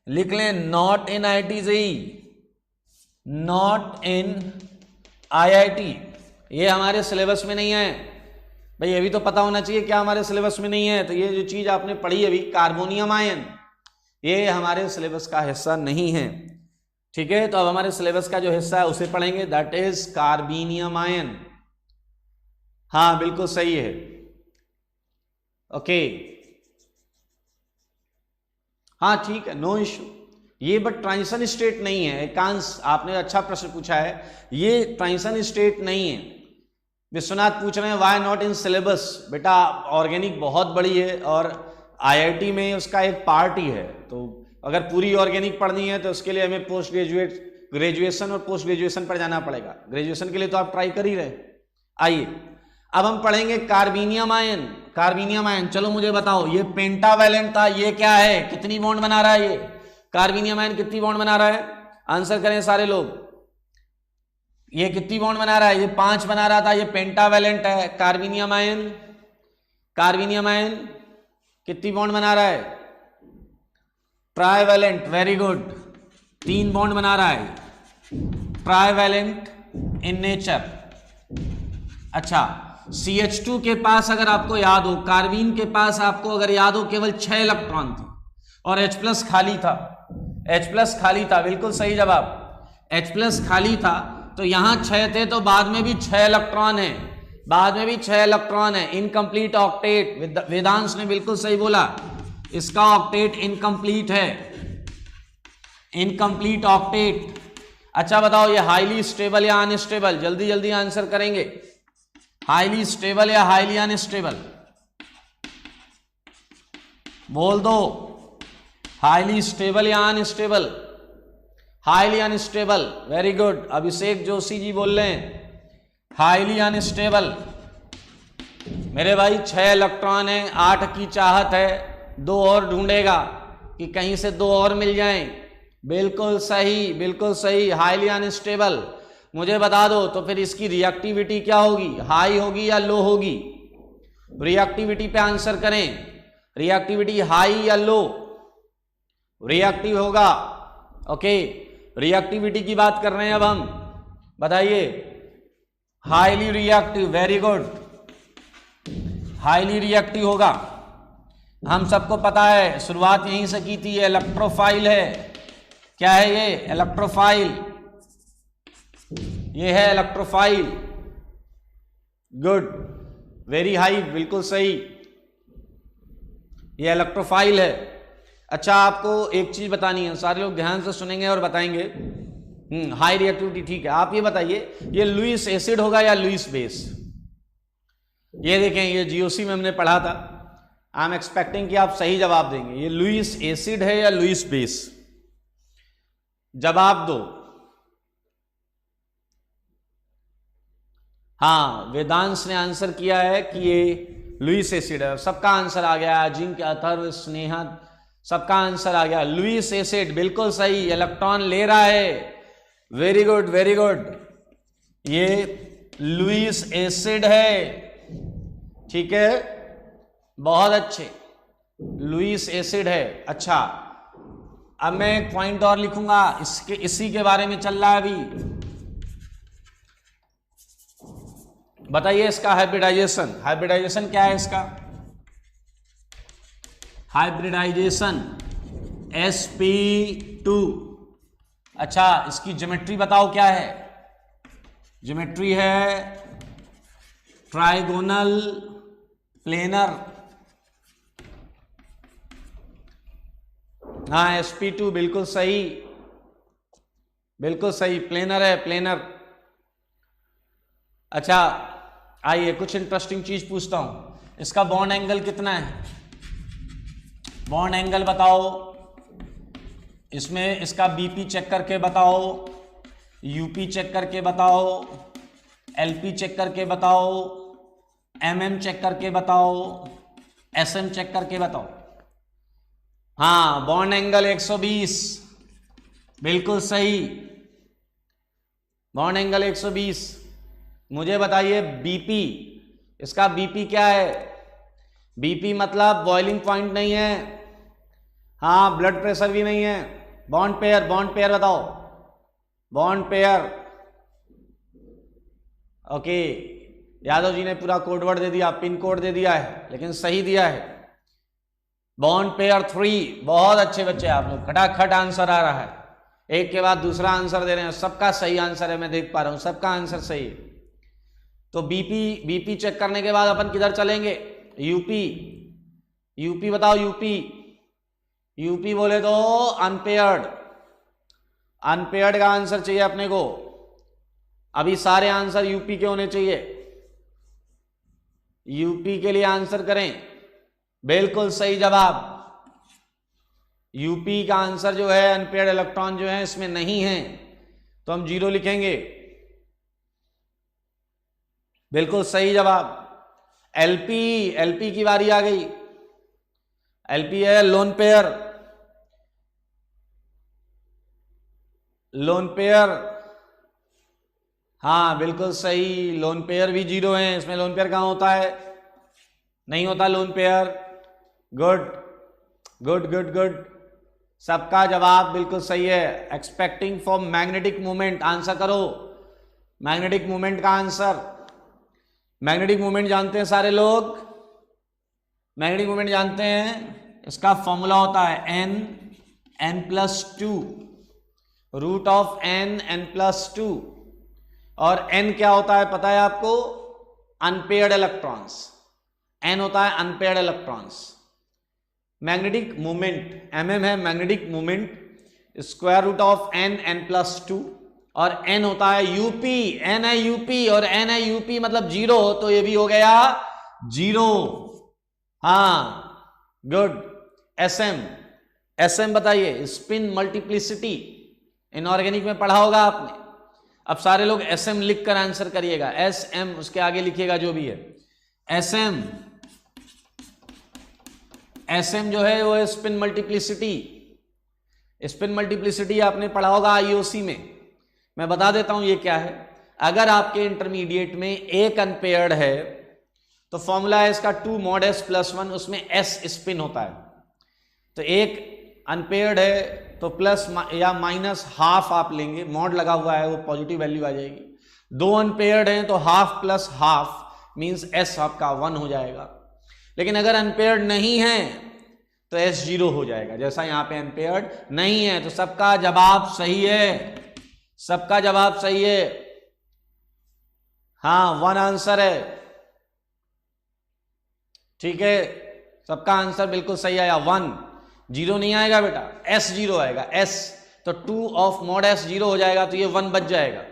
लिख लें not in IIT, not in IIT। ये हमारे सिलेबस में नहीं है भाई, ये भी तो पता होना चाहिए क्या हमारे सिलेबस में नहीं है। तो ये जो चीज आपने पढ़ी अभी कार्बोनियम आयन, ये हमारे सिलेबस का हिस्सा नहीं है। ठीक है, तो अब हमारे सिलेबस का जो हिस्सा है उसे पढ़ेंगे, दैट इज कार्बोनियम आयन। हाँ बिल्कुल सही है। ओके हाँ ठीक है, नो इश्यू। ये बट ट्रांजिशन स्टेट नहीं है। एकांश आपने अच्छा प्रश्न पूछा है, ये ट्रांजिशन स्टेट नहीं है। विश्वनाथ पूछ रहे हैं व्हाई नॉट इन सिलेबस। बेटा ऑर्गेनिक बहुत बड़ी है और IIT में उसका एक पार्ट ही है, तो अगर पूरी ऑर्गेनिक पढ़नी है तो उसके लिए हमें ग्रेजुएशन और पोस्ट ग्रेजुएशन पर जाना पड़ेगा। ग्रेजुएशन के लिए तो आप ट्राई कर ही रहे। आइए अब हम पढ़ेंगे कार्बेनियम आयन। कार्बेनियम आयन, चलो मुझे बताओ, ये पेंटावैलेंट था, ये क्या है, कितनी बॉन्ड बना रहा है? ये कार्बेनियम आयन कितनी बॉन्ड बना रहा है? आंसर करें सारे लोग। ये कितनी बॉन्ड बना रहा है? ये 5 बना रहा था, ये पेंटावैलेंट है। कार्बेनियम आयन, कार्बेनियम आयन कितनी बॉन्ड बना रहा है? ट्राइवैलेंट, वेरी गुड, 3 बॉन्ड बना रहा है, ट्राइवैलेंट इन नेचर। अच्छा, CH2 के पास अगर आपको याद हो, कार्बीन के पास आपको अगर याद हो केवल 6 इलेक्ट्रॉन थे और H+ खाली था। H+ खाली था, बिल्कुल सही जवाब, H+ खाली था। तो यहां 6 थे तो बाद में भी 6 इलेक्ट्रॉन है, बाद में भी 6 इलेक्ट्रॉन है। इनकम्प्लीट ऑक्टेट, वेदांश ने बिल्कुल सही बोला, इसका ऑक्टेट इनकम्प्लीट है, इनकम्प्लीट ऑक्टेट। अच्छा बताओ, ये हाईली स्टेबल या अनस्टेबल? जल्दी जल्दी आंसर करेंगे। हाईली स्टेबल या हाईली अनस्टेबल? बोल दो, हाईली स्टेबल या unstable? Highly unstable, very good. Abhishek Joshi ji बोल रहे हैं हाईली अनस्टेबल। मेरे भाई 6 इलेक्ट्रॉन है, 8 की चाहत है, 2 और ढूंढेगा कि कहीं से 2 और मिल जाएं। बिल्कुल सही, बिल्कुल सही, हाईली अनस्टेबल। मुझे बता दो तो फिर इसकी रिएक्टिविटी क्या होगी, हाई होगी या लो होगी? रिएक्टिविटी पे आंसर करें, रिएक्टिविटी हाई या लो? रिएक्टिव होगा, ओके। रिएक्टिविटी की बात कर रहे हैं अब हम, बताइए। Highly reactive, very good, highly reactive होगा। हम सबको पता है, शुरुआत यहीं से की थी, इलेक्ट्रोफाइल है। क्या है ये? इलेक्ट्रोफाइल, ये है इलेक्ट्रोफाइल, गुड, वेरी हाई, बिल्कुल सही, ये इलेक्ट्रोफाइल है। अच्छा, आपको एक चीज बतानी है, सारे लोग ध्यान से सुनेंगे और बताएंगे। हाई रिएक्टिविटी, ठीक है। आप ये बताइए, ये लुईस एसिड होगा या लुईस बेस? ये देखें, ये जीओसी में हमने पढ़ा था। आई एम एक्सपेक्टिंग कि आप सही जवाब देंगे। ये लुईस एसिड है या लुईस बेस? जवाब दो। हाँ, वेदांश ने आंसर किया है कि ये लुईस एसिड है। सबका आंसर आ गया, अजिंक्य, अथर्व, स्नेहा, सबका आंसर आ गया। लुईस एसिड, बिल्कुल सही, इलेक्ट्रॉन ले रहा है। वेरी गुड, वेरी गुड, ये लुईस एसिड है, ठीक है, बहुत अच्छे, लुईस एसिड है। अच्छा, अब मैं एक पॉइंट और लिखूंगा, इसी के बारे में चल रहा है अभी। बताइए इसका हाइब्रिडाइजेशन। हाइब्रिडाइजेशन क्या है इसका? Hybridisation sp2। अच्छा, इसकी ज्योमेट्री बताओ क्या है? ज्योमेट्री है ट्राइगोनल प्लेनर। हाँ, sp2 बिल्कुल सही, बिल्कुल सही, प्लेनर है, प्लेनर। अच्छा, आइए कुछ इंटरेस्टिंग चीज पूछता हूं। इसका बॉन्ड एंगल कितना है? बॉन्ड एंगल बताओ। इसमें इसका बीपी चेक करके बताओ, यूपी चेक करके बताओ, एलपी चेक करके बताओ, एमएम चेक करके बताओ, एसएम चेक करके बताओ। हाँ, बॉन्ड एंगल 120, बिल्कुल सही, बॉन्ड एंगल 120। मुझे बताइए बीपी, इसका बीपी क्या है? बीपी मतलब बॉइलिंग पॉइंट नहीं है, हाँ, ब्लड प्रेशर भी नहीं है। बॉन्ड पेयर, बॉन्ड पेयर बताओ, bond pair, okay. Yadav ji ने पूरा कोड वर्ड दे दिया, पिन कोड दे दिया है, लेकिन सही दिया है। बॉन्ड पेयर 3, बहुत अच्छे बच्चे आप लोग, खटाखट आंसर आ रहा है, एक के बाद दूसरा आंसर दे रहे हैं, सबका सही आंसर है, मैं देख पा रहा हूं सबका आंसर सही है। तो बीपी चेक करने के बाद अपन किधर चलेंगे? यूपी, यूपी बताओ, यूपी बोले तो अनपेयर्ड, अनपेयर्ड का आंसर चाहिए अपने को। अभी सारे आंसर यूपी के होने चाहिए, यूपी के लिए आंसर करें, बिल्कुल सही जवाब, यूपी का आंसर जो है अनपेयर्ड इलेक्ट्रॉन जो है इसमें नहीं है, तो हम 0 लिखेंगे। बिल्कुल सही जवाब। एलपी, एलपी की बारी आ गई। एलपी है लोन पेयर। लोन पेयर, हाँ बिल्कुल सही, लोन पेयर भी 0 है। इसमें लोन पेयर कहां होता है? नहीं होता lone pair. Good good good good, सबका जवाब बिल्कुल सही है। Expecting for magnetic movement, answer करो मैग्नेटिक मूवमेंट का आंसर। मैग्नेटिक मूवमेंट जानते हैं सारे लोग? मैग्नेटिक मूवमेंट जानते हैं? इसका फॉर्मूला होता है n+2, रूट ऑफ n+2। और n क्या होता है पता है आपको? Unpaired electrons. n होता है unpaired electrons. Magnetic movement mm है, magnetic movement square root of n+2, और n होता है यूपी। n है यूपी और n है यूपी मतलब 0, तो ये भी हो गया 0। हाँ गुड। sm बताइए, स्पिन मल्टीप्लिसिटी, इनऑर्गेनिक में पढ़ा होगा आपने। अब सारे लोग sm लिख कर आंसर करिएगा। sm उसके आगे लिखिएगा जो भी है। sm जो है वो है स्पिन मल्टीप्लिसिटी। स्पिन मल्टीप्लिसिटी आपने पढ़ा होगा आईओसी में। मैं बता देता हूं ये क्या है। अगर आपके इंटरमीडिएट में एक अनपेयर्ड है तो फॉर्मूला है इसका 2 mod s + 1, उसमें s स्पिन होता है। तो एक अनपेयर्ड है तो प्लस या माइनस हाफ आप लेंगे, मॉड लगा हुआ है वो पॉजिटिव वैल्यू आ जाएगी। 2 अनपेयर्ड हैं तो half plus half means s आपका 1 हो जाएगा। लेकिन अगर अनपेयर्ड नहीं है तो s 0 हो जाएगा। जैसा यहां पे अनपेयर्ड नहीं है, तो सबका जवाब सही है, सबका जवाब सही है। हाँ 1 आंसर है, ठीक है, सबका आंसर बिल्कुल सही आया। 1, 0 नहीं आएगा बेटा, s 0 आएगा। s तो 2 ऑफ mod s 0 हो जाएगा, तो ये 1 बच जाएगा।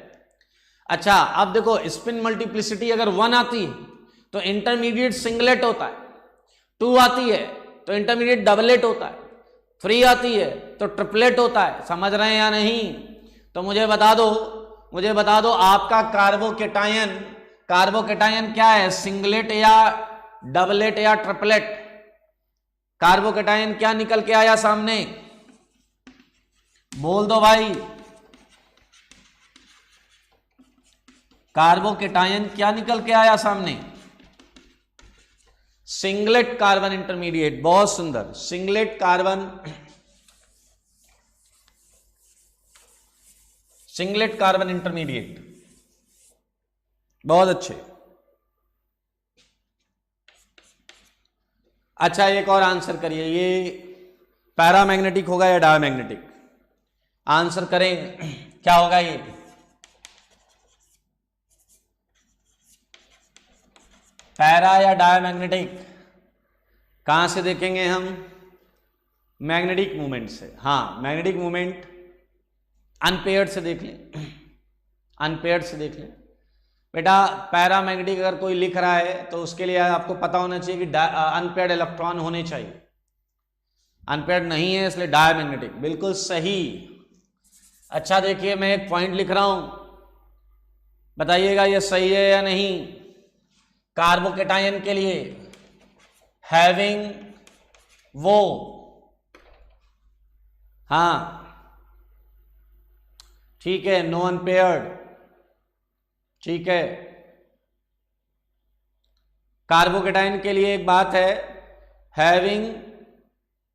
अच्छा अब देखो, स्पिन मल्टीप्लिसिटी अगर 1 आती है तो इंटरमीडिएट सिंगलेट होता है, 2 आती है तो इंटरमीडिएट डबलेट होता है, 3 आती है तो ट्रिपलेट होता है। समझ रहे हैं या नहीं? तो मुझे बता दो आपका कार्बोकेटायन क्या है? सिंगलेट या डबलेट या ट्रिपलेट? कार्बोकेटायन क्या निकल के आया सामने? बोल दो भाई, कार्बोकेटायन क्या निकल के आया सामने? Singlet carbon intermediate. बहुत सुंदर, सिंगलेट कार्बन इंटरमीडिएट, बहुत अच्छे। अच्छा एक और आंसर करिए, ये पैरामैग्नेटिक होगा या डायमैग्नेटिक? आंसर करें, क्या होगा ये? पैरा या डायमैग्नेटिक? कहां से देखेंगे हम? मैग्नेटिक मूवमेंट से। हाँ मैग्नेटिक मूवमेंट अनपेयर्ड से देख लें, अनपेयर्ड से देख लें बेटा। पैरामैग्नेटिक अगर कोई लिख रहा है तो उसके लिए आपको पता होना चाहिए कि अनपेयर्ड इलेक्ट्रॉन होने चाहिए। अनपेयर्ड नहीं है इसलिए डायमैग्नेटिक, बिल्कुल सही। अच्छा देखिए, मैं एक पॉइंट लिख रहा हूं, बताइएगा ये सही है या नहीं। कार्बोकेटायन के लिए हैविंग वो, हाँ ठीक है, नो अनपेयर्ड, ठीक है। कार्बोकेटायन के लिए एक बात है, हैविंग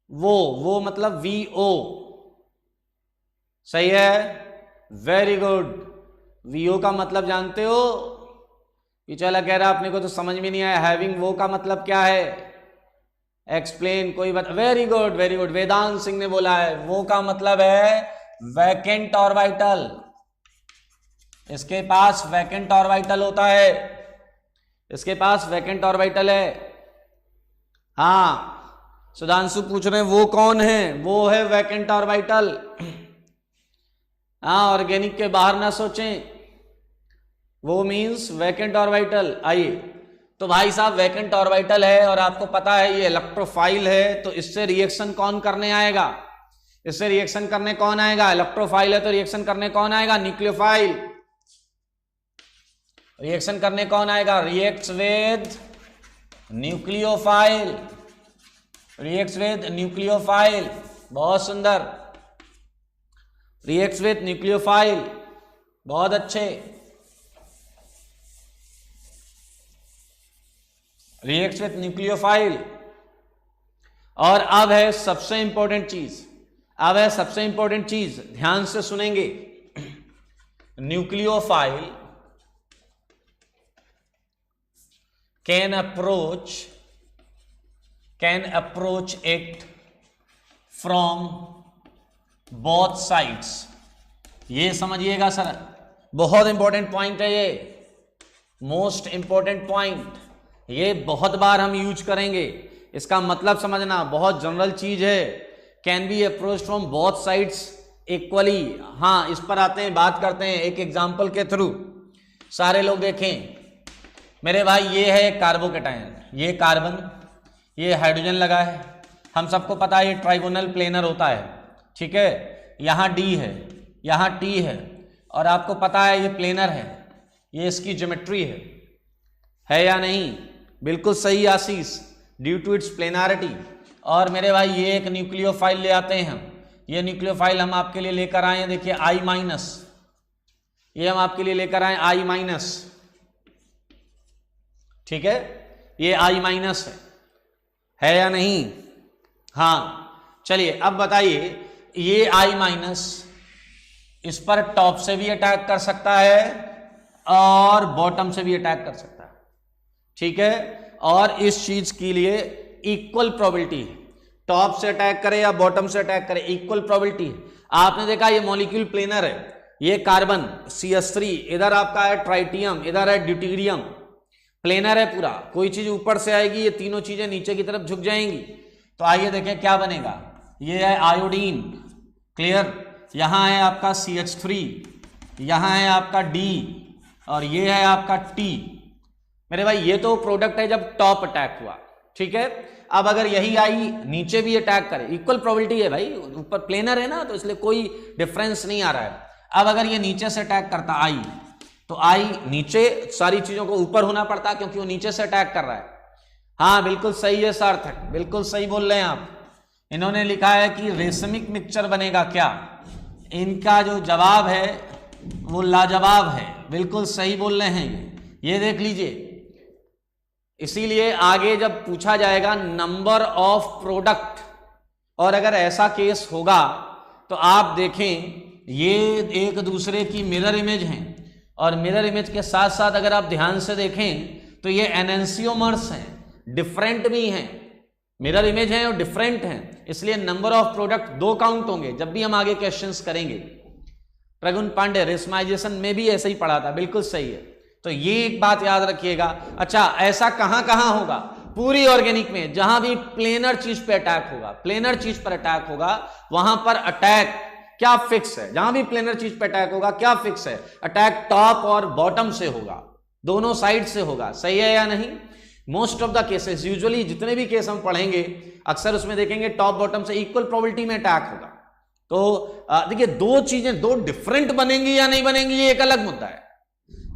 वो मतलब VO, सही है, वेरी गुड। VO का मतलब जानते हो? पिछला कह रहा अपने को तो समझ में नहीं आया, हैविंग वो का मतलब क्या है? एक्सप्लेन, कोई बात। वेरी गुड वेरी गुड, वेदांत सिंह ने बोला है वो का मतलब है वैकेंट ऑर्बिटल। इसके पास वैकेंट ऑर्बिटल होता है, इसके पास वैकेंट ऑर्बिटल है। हाँ सुधांशु पूछ रहे हैं वो कौन है? वो है वैकेंट ऑर्बिटल। हाँ ऑर्गेनिक के बाहर ना सोचें, वो मींस वैकेंट ऑर्बिटल। आइए तो भाई साहब वैकेंट ऑर्बिटल है और आपको पता है ये इलेक्ट्रोफाइल है, तो इससे रिएक्शन कौन करने आएगा? इससे रिएक्शन करने कौन आएगा? इलेक्ट्रोफाइल है तो रिएक्शन करने कौन आएगा? न्यूक्लियोफाइल। रिएक्शन करने कौन आएगा? Reacts with nucleophile, reacts with nucleophile. बहुत सुंदर, रिएक्ट्स विद न्यूक्लियोफाइल, बहुत अच्छे। Reacts with nucleophile. और अब है सबसे इंपॉर्टेंट चीज, अब है सबसे इंपॉर्टेंट चीज, ध्यान से सुनेंगे। Nucleophile can approach it from both sides. ये समझिएगा सर, बहुत इंपॉर्टेंट पॉइंट है ये, मोस्ट इंपॉर्टेंट पॉइंट। ये बहुत बार हम यूज करेंगे, इसका मतलब समझना, बहुत जनरल चीज है। Can be approach from both sides equally. हाँ, इस पर आते हैं, बात करते हैं एक एग्जाम्पल के थ्रू। सारे लोग देखें मेरे भाई, ये है कार्बोकेटायन, ये कार्बन, ये हाइड्रोजन लगा है। हम सबको पता है ये ट्राइगोनल प्लेनर होता है, ठीक है। यहाँ डी है, यहाँ टी है, और आपको पता है ये प्लेनर है, ये इसकी ज्योमेट्री है या नहीं? बिल्कुल सही आशीष, ड्यू टू इट्स प्लेनारिटी। और मेरे भाई ये एक न्यूक्लियोफाइल ले आते हैं हम, ये न्यूक्लियोफाइल हम आपके लिए लेकर आए हैं, देखिए I माइनस, ये हम आपके लिए लेकर आए I माइनस, ठीक है। ये I माइनस है या नहीं? हाँ, चलिए अब बताइए, ये I माइनस इस पर टॉप से भी अटैक कर सकता है और बॉटम से भी अटैक कर सकता है, ठीक है। और इस चीज के लिए इक्वल प्रोबेबिलिटी है, टॉप से अटैक करे या बॉटम से अटैक करे, इक्वल प्रोबेबिलिटी है। आपने देखा ये मॉलिक्यूल प्लेनर है, ये कार्बन CH3, इधर आपका है ट्राइटियम, इधर है ड्यूटेरियम, प्लेनर है पूरा। कोई चीज ऊपर से आएगी, ये तीनों चीजें नीचे की तरफ झुक जाएंगी। तो आइए देखें क्या बनेगा। ये है आयोडीन, क्लियर, यहां है आपका CH3, यहां है आपका D, और ये है आपका T। मेरे भाई ये तो प्रोडक्ट है जब टॉप अटैक हुआ, ठीक है। अब अगर यही आई नीचे भी अटैक करे, इक्वल प्रोबेबिलिटी है भाई, ऊपर प्लेनर है ना, तो इसलिए कोई डिफरेंस नहीं आ रहा है। अब अगर ये नीचे से अटैक करता आई, तो आई नीचे, सारी चीजों को ऊपर होना पड़ता क्योंकि वो नीचे से अटैक कर रहा है। हाँ बिल्कुल सही है सार्थक, बिल्कुल सही बोल रहे हैं आप। इन्होंने लिखा है कि रेशमिक मिक्सचर बनेगा क्या? इनका जो जवाब है वो लाजवाब है, बिल्कुल सही बोल रहे हैं। ये देख लीजिए, इसीलिए आगे जब पूछा जाएगा नंबर ऑफ प्रोडक्ट, और अगर ऐसा केस होगा तो आप देखें ये एक दूसरे की मिरर इमेज हैं, और मिरर इमेज के साथ साथ अगर आप ध्यान से देखें तो ये एनेंसियोमर्स हैं, डिफरेंट भी हैं, मिरर इमेज हैं और डिफरेंट हैं, इसलिए नंबर ऑफ प्रोडक्ट 2 काउंट होंगे जब भी हम आगे क्वेश्चंस करेंगे। प्रगुण पांडे रेशमाइजेशन में भी ऐसे ही पढ़ा था, बिल्कुल सही है। तो ये एक बात याद रखिएगा। अच्छा, ऐसा कहां कहां होगा? पूरी ऑर्गेनिक में जहां भी प्लेनर चीज पे अटैक होगा, प्लेनर चीज पर अटैक होगा, वहां पर अटैक क्या फिक्स है? जहां भी प्लेनर चीज पे अटैक होगा क्या फिक्स है? अटैक टॉप और बॉटम से होगा, दोनों साइड से होगा। सही है या नहीं? Most of the cases, usually जितने भी केस हम पढ़ेंगे अक्सर उसमें देखेंगे टॉप बॉटम से इक्वल प्रोबेबिलिटी में अटैक होगा। तो देखिए, 2 चीजें 2 डिफरेंट बनेंगी या नहीं बनेंगी ये एक अलग मुद्दा है,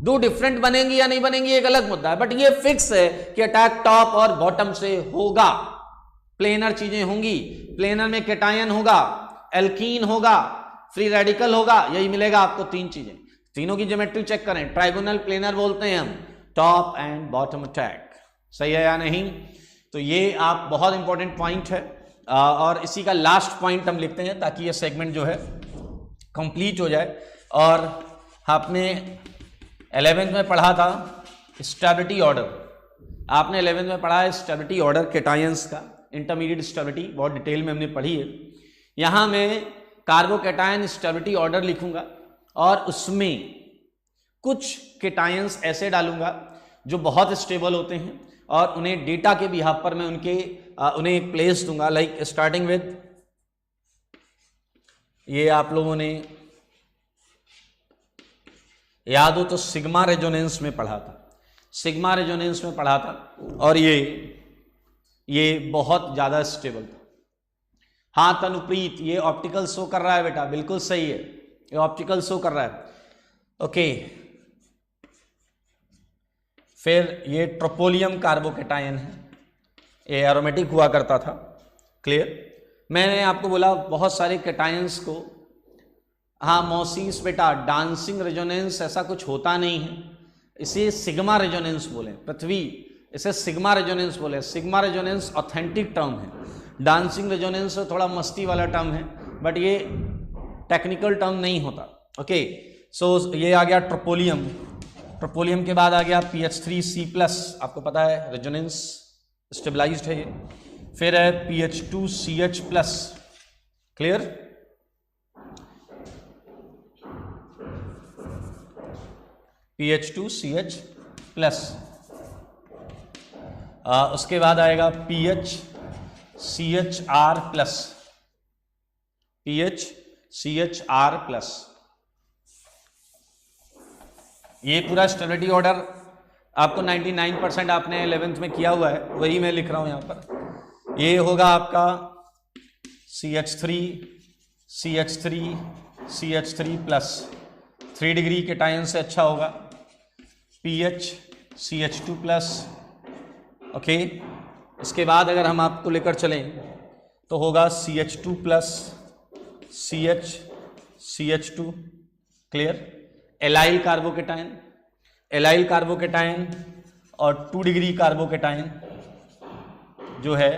2 डिफरेंट बनेंगी या नहीं बनेंगी एक अलग मुद्दा है, बट ये फिक्स है कि अटैक टॉप और बॉटम से होगा। प्लेनर चीजें होंगी, प्लेनर में कैटायन होगा, एल्कीन होगा, फ्री रेडिकल होगा, यही मिलेगा आपको 3 चीजें। तीनों की ज्योमेट्री चेक करें, ट्राइगोनल प्लेनर बोलते हैं हम, टॉप एंड बॉटम अटैक। सही है या नहीं? तो ये आप बहुत इंपॉर्टेंट पॉइंट है, और इसी का लास्ट पॉइंट हम लिखते हैं ताकि ये सेगमेंट जो है कंप्लीट हो जाए। और आपने 11th में पढ़ा था स्टेबिलिटी ऑर्डर, आपने 11th में पढ़ा है स्टेबिलिटी ऑर्डर कैटायंस का, इंटरमीडिएट स्टेबिलिटी बहुत डिटेल में हमने पढ़ी है। यहाँ मैं कार्बोकैटायन स्टेबिलिटी ऑर्डर लिखूंगा और उसमें कुछ कैटायंस ऐसे डालूंगा जो बहुत स्टेबल होते हैं, और उन्हें डेटा के बिहाफ पर मैं उन्हें एक प्लेस दूंगा। लाइक स्टार्टिंग विद, ये आप लोगों ने याद हो तो सिग्मा रेजोनेंस में पढ़ा था, सिग्मा रेजोनेंस में पढ़ा था, और ये बहुत ज़्यादा स्टेबल था। हाँ तनुप्रीत, ये ऑप्टिकल शो कर रहा है बेटा, बिल्कुल सही है, ये ऑप्टिकल शो कर रहा है। ओके, फिर ये ट्रोपोलियम कार्बोकेटायन है, ये एरोमेटिक हुआ करता था। क्लियर? मैंने आपको बोला बहुत सारे कैटायंस को, हाँ मोसिस बेटा, डांसिंग रेजोनेंस ऐसा कुछ होता नहीं है, इसे सिग्मा रेजोनेंस बोले। पृथ्वी, इसे सिग्मा रेजोनेंस बोले। सिग्मा रेजोनेंस ऑथेंटिक टर्म है, डांसिंग रेजोनेंस थोड़ा मस्ती वाला टर्म है, बट ये टेक्निकल टर्म नहीं होता। ओके, सो ये आ गया ट्रोपोलियम। ट्रोपोलियम के बाद आ गया PH3C+, आपको पता है रेजोनेंस स्टेबलाइज्ड है ये। फिर है PH2CH+। क्लियर? PH2CH+। उसके बाद आएगा PHCHR+। PHCHR+। ये पूरा स्टेबिलिटी ऑर्डर आपको 99% आपने 11th में किया हुआ है, वही मैं लिख रहा हूं यहां पर। ये होगा आपका CH3 CH3 CH3+, 3 degree cation से अच्छा होगा। PHCH2+। ओके, इसके बाद अगर हम आपको लेकर चलें तो होगा CH2+, CH2। Clear? Allyl carbocation, allyl carbocation और 2 डिग्री कार्बोकेटायन जो है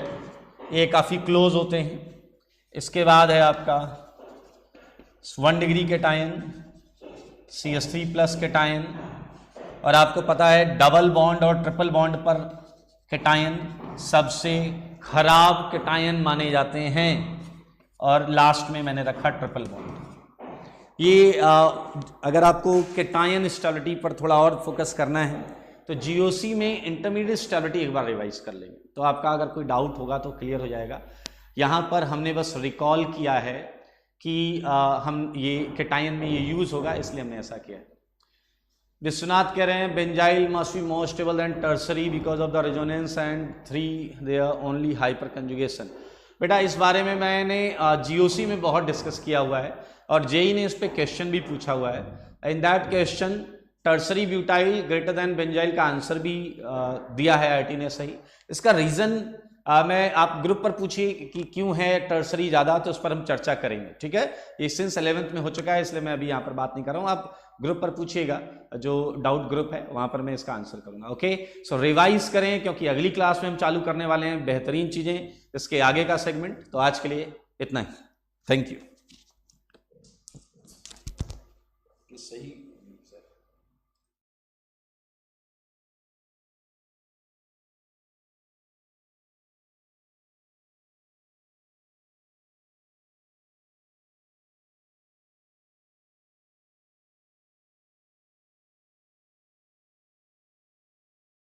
ये काफ़ी क्लोज होते हैं। इसके बाद है आपका 1 डिग्री कैटायन, CH3+ कैटायन, और आपको पता है डबल बॉन्ड और ट्रिपल बॉन्ड पर कैटायन सबसे खराब कैटायन माने जाते हैं। और लास्ट में मैंने रखा ट्रिपल बॉन्ड। ये अगर आपको कैटायन स्टेबिलिटी पर थोड़ा और फोकस करना है तो GOC में इंटरमीडिएट स्टेबिलिटी एक बार रिवाइज कर लेंगे, तो आपका अगर कोई डाउट होगा तो क्लियर हो जाएगा। यहाँ पर हमने बस रिकॉल किया है कि हम ये कैटायन में ये यूज होगा, इसलिए हमने ऐसा किया है। विश्वनाथ कह रहे हैं benzyl must be more stable than tertiary because of the resonance and 3 there only hyperconjugation. बेटा इस बारे में मैंने GOC में बहुत डिस्कस किया हुआ है और JEE ने इस पे क्वेश्चन भी पूछा हुआ है। In that question tertiary butyl greater than benzyl का आंसर भी दिया है IIT ने सही। इसका रीजन मैं आप ग्रुप पर पूछिए कि क्यों है टर्सरी ज़्यादा, तो उस पर हम चर्चा करेंगे। ठीक है, ये सिंस 11th में हो चुका है, इसलिए मैं अभी यहाँ पर बात नहीं कर रहा हूँ। आप ग्रुप पर पूछिएगा, जो डाउट ग्रुप है वहाँ पर मैं इसका आंसर करूँगा। ओके, सो रिवाइज करें क्योंकि अगली क्लास में हम चालू करने वाले हैं बेहतरीन चीज़ें, इसके आगे का सेगमेंट। तो आज के लिए इतना ही, थैंक यू। सही